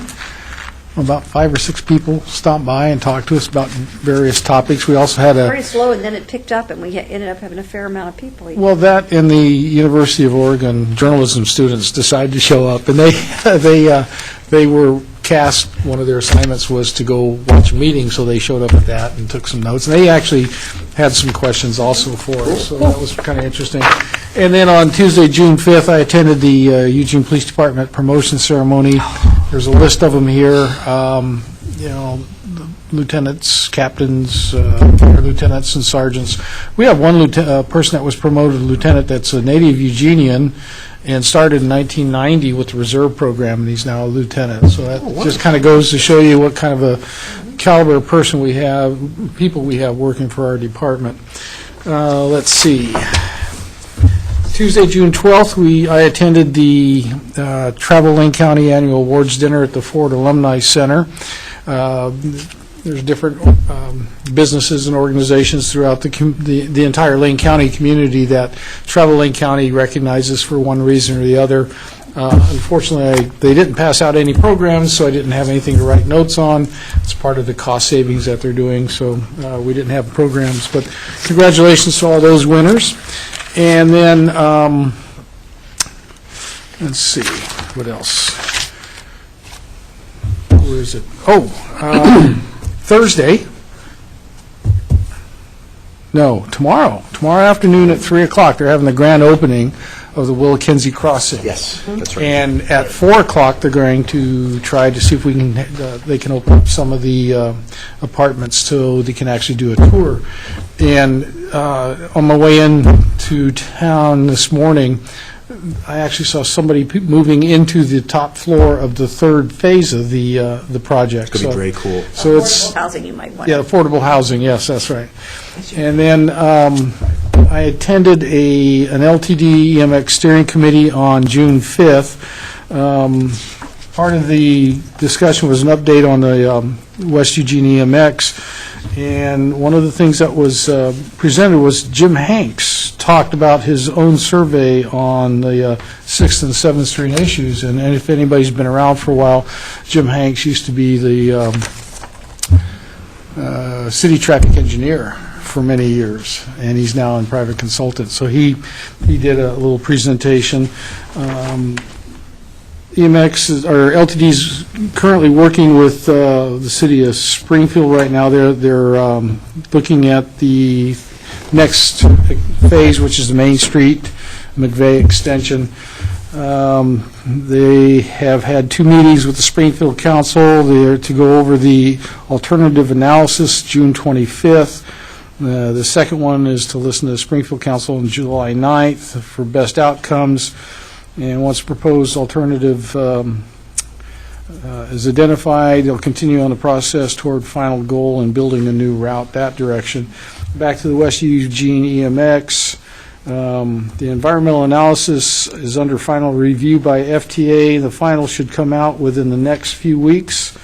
about 5 or 6 people stop by and talk to us about various topics. We also had Very slow, and then it picked up, and we ended up having a fair amount of people. well, that and the University of Oregon journalism students decided to show up, and they were cast, one of their assignments was to go watch a meeting, so they showed up at that and took some notes. And they actually had some questions also for us, so that was kind of interesting. And then on Tuesday, June 5th, I attended the Eugene Police Department promotion ceremony. There's a list of them here, lieutenants, captains, lieutenants, and sergeants. We have one person that was promoted to lieutenant that's a native Eugenian and started in 1990 with the reserve program, and he's now a lieutenant. So that just kind of goes to show you what kind of a caliber of person we have, people we have working for our department. Let's see. Tuesday, June 12th, I attended the Travel Lane County Annual Awards Dinner at the Ford Alumni Center. There's different businesses and organizations throughout the entire Lane County community that Travel Lane County recognizes for one reason or the other. Unfortunately, they didn't pass out any programs, so I didn't have anything to write notes on. It's part of the cost savings that they're doing, so we didn't have programs. But congratulations to all those winners. And then, let's see, what else? Where is it? Thursday. No, tomorrow. Tomorrow afternoon at 3 o'clock, they're having the grand opening of the Willa Kinsey Crossing. Yes, that's right. And at 4 o'clock, they're going to try to see if they can open up some of the apartments so they can actually do a tour. And on my way into town this morning, I actually saw somebody moving into the top floor of the third phase of the project. It's going to be very cool. So it's Housing, you might want. yeah, affordable housing. Yes, that's right. And then I attended an LTD EMX steering committee on June 5th. Part of the discussion was an update on the West Eugene EMX. And one of the things that was presented was Jim Hanks talked about his own survey on the 6th and 7th Street issues. And if anybody's been around for a while, Jim Hanks used to be the city traffic engineer for many years, and he's now in private consultant. So he did a little presentation. EMX, or LTD's currently working with the city of Springfield right now. They're looking at the next phase, which is the Main Street McVeigh Extension. They have had 2 meetings with the Springfield Council. They're to go over the alternative analysis June 25th. The second one is to listen to the Springfield Council on July 9th for best outcomes. And once proposed alternative is identified, they'll continue on the process toward final goal and building a new route that direction. Back to the West Eugene EMX. The environmental analysis is under final review by FTA. The final should come out within the next few weeks,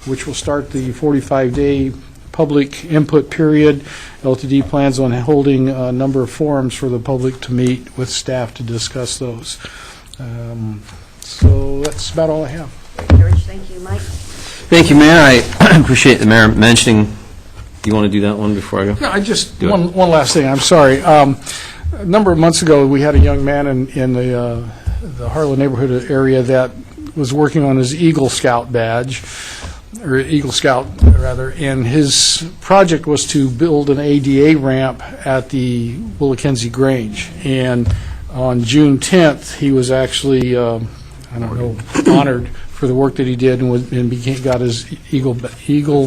which will start the 45-day public input period. LTD plans on holding a number of forums for the public to meet with staff to discuss those. So that's about all I have. George, thank you. Mike? Thank you, Mayor. I appreciate the mayor mentioning. Do you want to do that one before I go? No, I just, Do it. one last thing, I'm sorry. A number of months ago, we had a young man in the Harlan neighborhood area that was working on his Eagle Scout badge, or Eagle Scout, rather, and his project was to build an ADA ramp at the Willackenzie Grange. And on June 10th, he was actually, honored for the work that he did and got his Eagle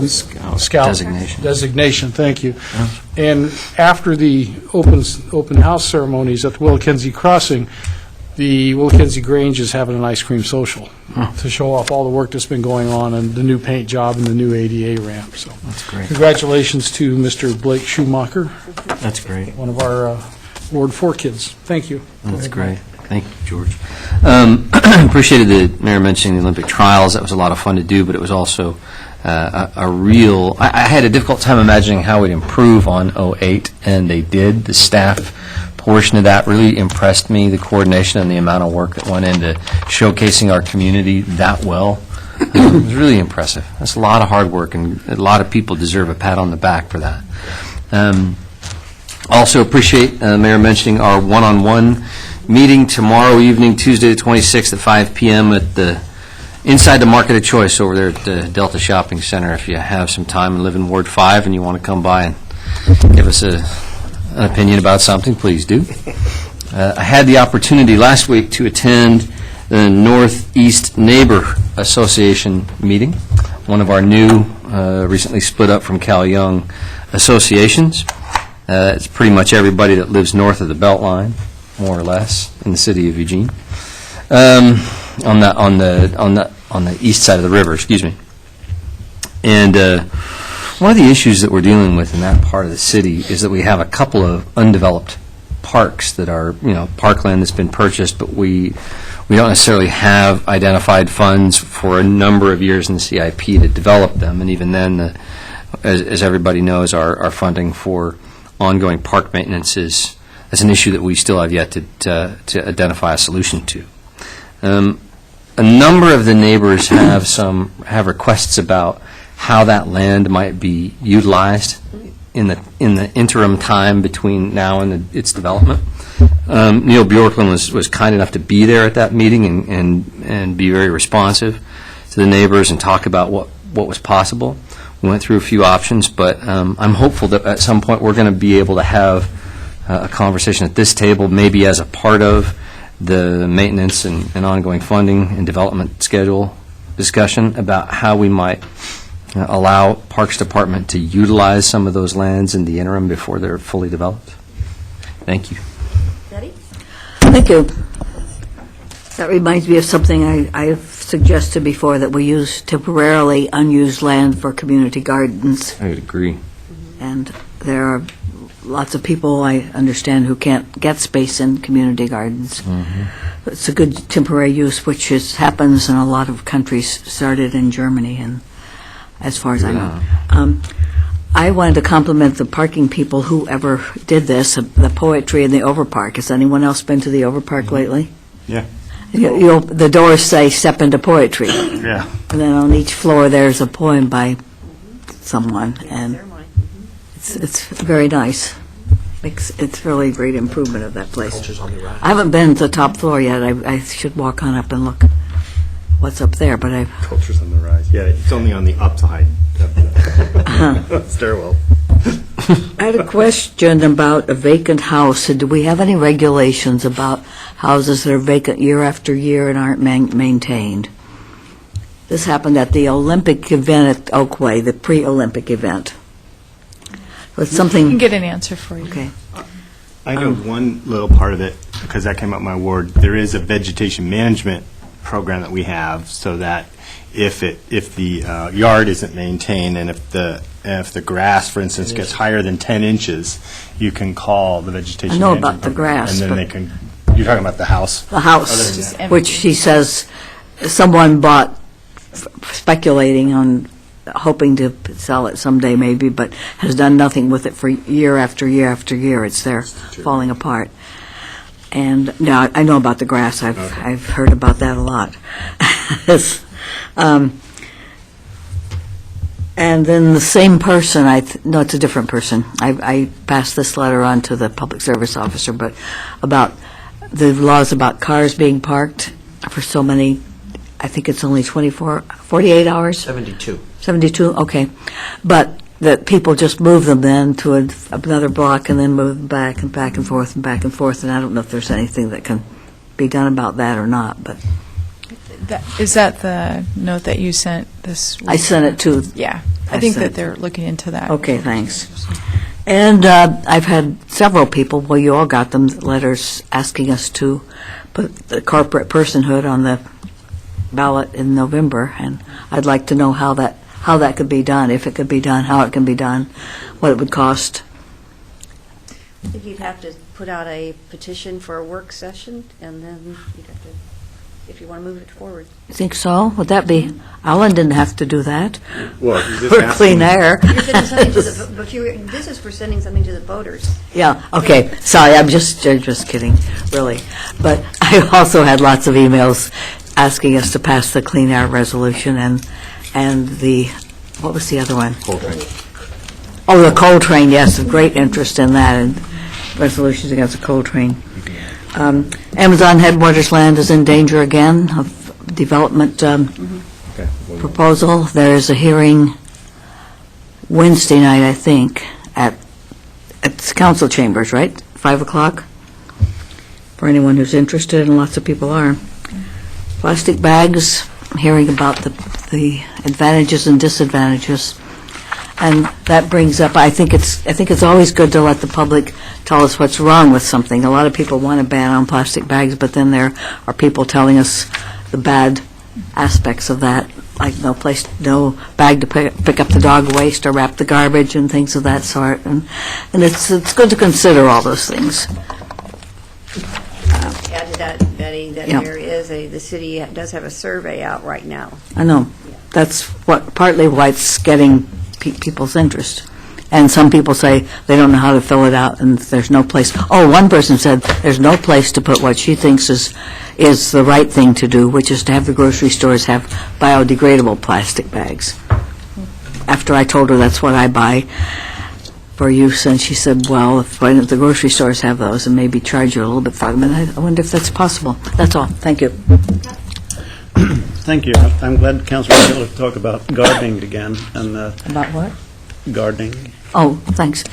Scout designation. Thank you. And after the open house ceremonies at the Willackenzie Crossing, the Willackenzie Grange is having an ice cream social to show off all the work that's been going on and the new paint job and the new ADA ramp. So That's great. congratulations to Mr. Blake Schumacher, That's great. one of our Ward 4 kids. Thank you. That's great. Thank you, George. Appreciated the mayor mentioning the Olympic trials. That was a lot of fun to do, but it was also a real... I had a difficult time imagining how we'd improve on 08, and they did. The staff portion of that really impressed me, the coordination and the amount of work that went into showcasing our community that well. It was really impressive. That's a lot of hard work, and a lot of people deserve a pat on the back for that. Also appreciate Mayor mentioning our one-on-one meeting tomorrow evening, Tuesday the 26th at 5 p.m. at the inside the Market of Choice over there at the Delta Shopping Center. If you have some time and live in Ward 5 and you want to come by and give us an opinion about something, please do. I had the opportunity last week to attend the Northeast Neighbor Association meeting, one of our new, recently split up from Cal Young associations. It's pretty much everybody that lives north of the Beltline, more or less, in the city of Eugene, on the east side of the river. Excuse me. And one of the issues that we're dealing with in that part of the city is that we have a couple of undeveloped parks that are, parkland that's been purchased, but we don't necessarily have identified funds for a number of years in the CIP to develop them. And even then, as everybody knows, our funding for ongoing park maintenance is an issue that we still have yet to identify a solution to. A number of the neighbors have requests about how that land might be utilized in the interim time between now and its development. Neil Bjorklund was kind enough to be there at that meeting and be very responsive to the neighbors and talk about what was possible. We went through a few options, but I'm hopeful that at some point we're going to be able to have a conversation at this table, maybe as a part of the maintenance and ongoing funding and development schedule discussion about how we might allow Parks Department to utilize some of those lands in the interim before they're fully developed. Thank you. Betty? Thank you. That reminds me of something I've suggested before, that we use temporarily unused land for community gardens. I would agree. And there are lots of people, I understand, who can't get space in community gardens. Mm-hmm. It's a good temporary use, which happens in a lot of countries, started in Germany, and as far as I know. I wanted to compliment the parking people, whoever did this, the poetry in the Overpark. Has anyone else been to the Overpark lately? Yeah. The doors say, "Step into poetry." Yeah. And then on each floor, there's a poem by someone, and it's very nice. It's really a great improvement of that place. Culture's on the rise. I haven't been to the top floor yet. I should walk on up and look what's up there, but Culture's on the rise. Yeah, it's only on the upside of the stairwell. I had a question about a vacant house. Do we have any regulations about houses that are vacant year after year and aren't maintained? This happened at the Olympic event at Oakway, the pre-Olympic event. So it's I something... can get an answer for you. Okay. I know one little part of it, because that came up in my ward. There is a vegetation management program that we have, so that if the yard isn't maintained, and if the grass, for instance, gets higher than 10 inches, you can call the vegetation I know management about the program, grass, and then but- they can. You're talking about the house. The house, Just empty. which she says someone bought speculating on hoping to sell it someday maybe, but has done nothing with it for year after year after year. It's there falling apart. And now I know about the grass. I've heard about that a lot. And then the same person, no, it's a different person. I passed this letter on to the public service officer, but about the laws about cars being parked for so many, I think it's only 48 hours? 72. 72, okay. But that people just move them then to another block and then move them back and back and forth and back and forth, and I don't know if there's anything that can be done about that or not, but Is that the note that you sent this week? I sent it to... Yeah. I I think sent that it. they're looking into that. Okay, thanks. And I've had several people, well, you all got them, letters asking us to put the corporate personhood on the ballot in November, and I'd like to know how that could be done, if it could be done, how it can be done, what it would cost. I think you'd have to put out a petition for a work session, and then you'd have to, if you want to move it forward. You think so? Would that be, Alan didn't have to do that. Well, For clean air. You're sending something to the, but this is for sending something to the voters. Yeah, okay, sorry, I'm just kidding, really. But I also had lots of emails asking us to pass the clean air resolution and the, what was the other one? Oh, the coal train, yes, of great interest in that, and resolutions against the coal train. Amazon Headwaters land is in danger again of development proposal. There is a hearing Wednesday night, I think, at council chambers, right? 5 o'clock? For anyone who's interested, and lots of people are. Plastic bags, hearing about the advantages and disadvantages. And that brings up, I think it's always good to let the public tell us what's wrong with something. A lot of people want to ban on plastic bags, but then there are people telling us the bad aspects of that, like no bag to pick up the dog waste or wrap the garbage and things of that sort. And it's good to consider all those things. Add to that, Betty, that Yeah. there is the city does have a survey out right now. I know. That's partly why it's getting people's interest. And some people say they don't know how to fill it out, and there's no place. Oh, one person said there's no place to put what she thinks is the right thing to do, which is to have the grocery stores have biodegradable plastic bags. After I told her that's what I buy for use, and she said, well, why don't the grocery stores have those and maybe charge you a little bit for them? And I wonder if that's possible. That's all. Thank you. Thank you. I'm glad Councilor Taylor talked about gardening again, and About what? gardening Oh, thanks.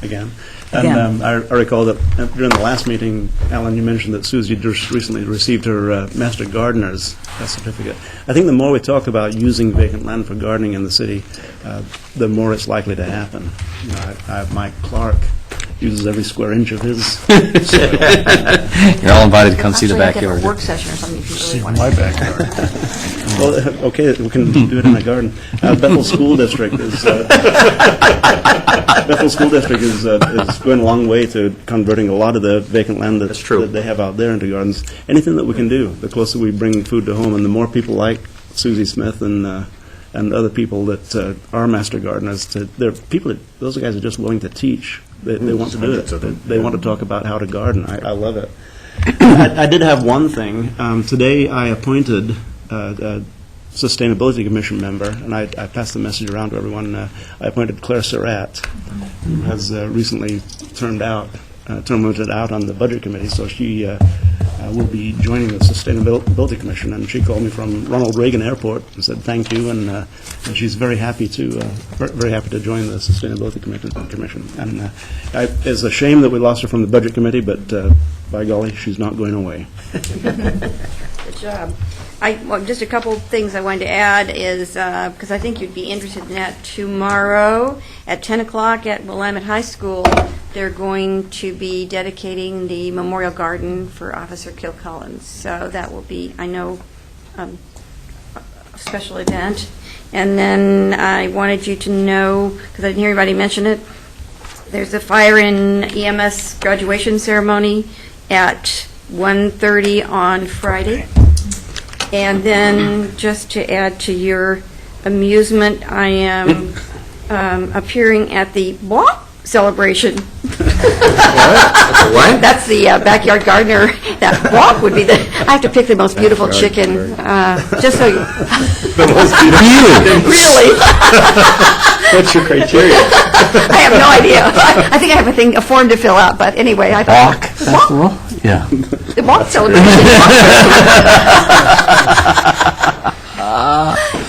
again. And I recall that during the last meeting, Alan, you mentioned that Susie just recently received her Master Gardener's certificate. I think the more we talk about using vacant land for gardening in the city, the more it's likely to happen. You know, Mike Clark uses every square inch of his soil. You're all invited to come see the Actually, have backyard. a work session or something if you really want My to. backyard. Well, okay, we can do it in the garden. Bethel School District is going a long way to converting a lot of the vacant land that they have out there into gardens. Anything that we can do, the closer we bring food to home, and the more people like Susie Smith and other people that are master gardeners, those guys are just willing to teach. They want to do it. They want to talk about how to garden. I love it. I did have one thing. Today I appointed a Sustainability Commission member, and I passed the message around to everyone. I appointed Claire Surratt, who has recently terminated out on the Budget Committee, so she will be joining the Sustainability Commission, and she called me from Ronald Reagan Airport and said thank you, and she's very happy to join the Sustainability Commission. And it's a shame that we lost her from the Budget Committee, but by golly, she's not going away. Good job. Well, just a couple of things I wanted to add is, because I think you'd be interested in that, tomorrow at 10 o'clock at Willamette High School, they're going to be dedicating the Memorial Garden for Officer Kilcullen. So that will be, I know, a special event. And then I wanted you to know, because I didn't hear anybody mention it, there's a fire and EMS graduation ceremony at 1:30 on Friday. And then, just to add to your amusement, I am appearing at the walk celebration. What? That's the backyard gardener. That walk would be the, I have to pick the most beautiful chicken, just so you. Really? What's your criteria? I have no idea. I think I have a form to fill out, but anyway, I thought. Walk festival? Yeah. The walk celebration.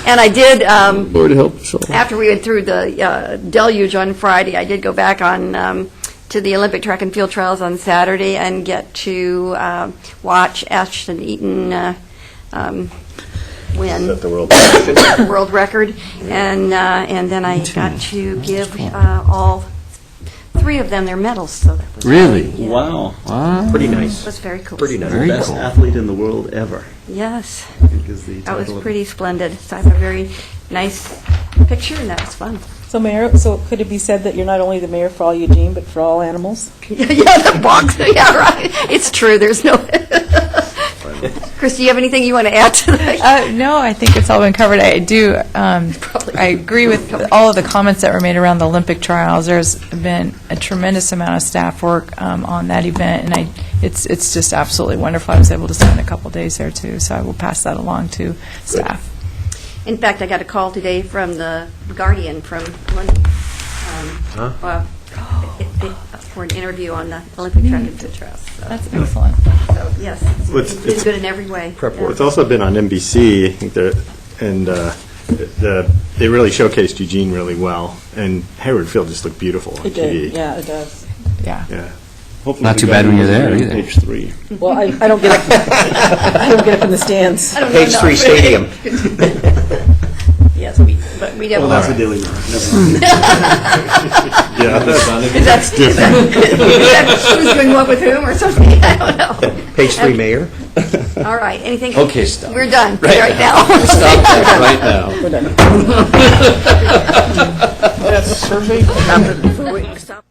And I did, Lord help us all. after we went through the deluge on Friday, I did go back on to the Olympic track and field trials on Saturday and get to watch Ashton Eaton win At the world. the world record, and then I got to give all three of them their medals. So that was Really? yeah, Wow. Pretty it nice. was very cool. Pretty nice. Very Best cool. athlete in the world ever. Yes, Is the that was title of- pretty splendid. So I have a very nice picture, and that was fun. So Mayor, so could it be said that you're not only the mayor for all Eugene, but for all animals? Yeah, the box. Yeah, right. It's true. There's no. Chris, do you have anything you want to add to that? No, I think it's all been covered. I do, I agree with all of the comments that were made around the Olympic trials. There's been a tremendous amount of staff work on that event, and it's just absolutely wonderful. I was able to spend a couple days there, too, so I will pass that along to staff. In fact, I got a call today from the Guardian from London for an interview on the Olympic track and field trials. So, That's excellent. so, yes, It's- it's good in every way. It's also been on NBC, I think, and they really showcased Eugene really well, and Hayward Field just looked beautiful on It TV. did, yeah, it does. Yeah. Yeah. Hopefully Not the too bad when you're Guardian there will be either. on Page 3. Well, I don't get up, I don't get up in the stands. I don't Page know. 3 stadium. Yes, but we Well, definitely. that's a Daily Mirror. Never mind. Yeah. Is that who's doing what with whom or something? I don't know. Page 3 mayor. All right, anything? Okay, stop. We're done right now. Stop that right now. We're done. Stop.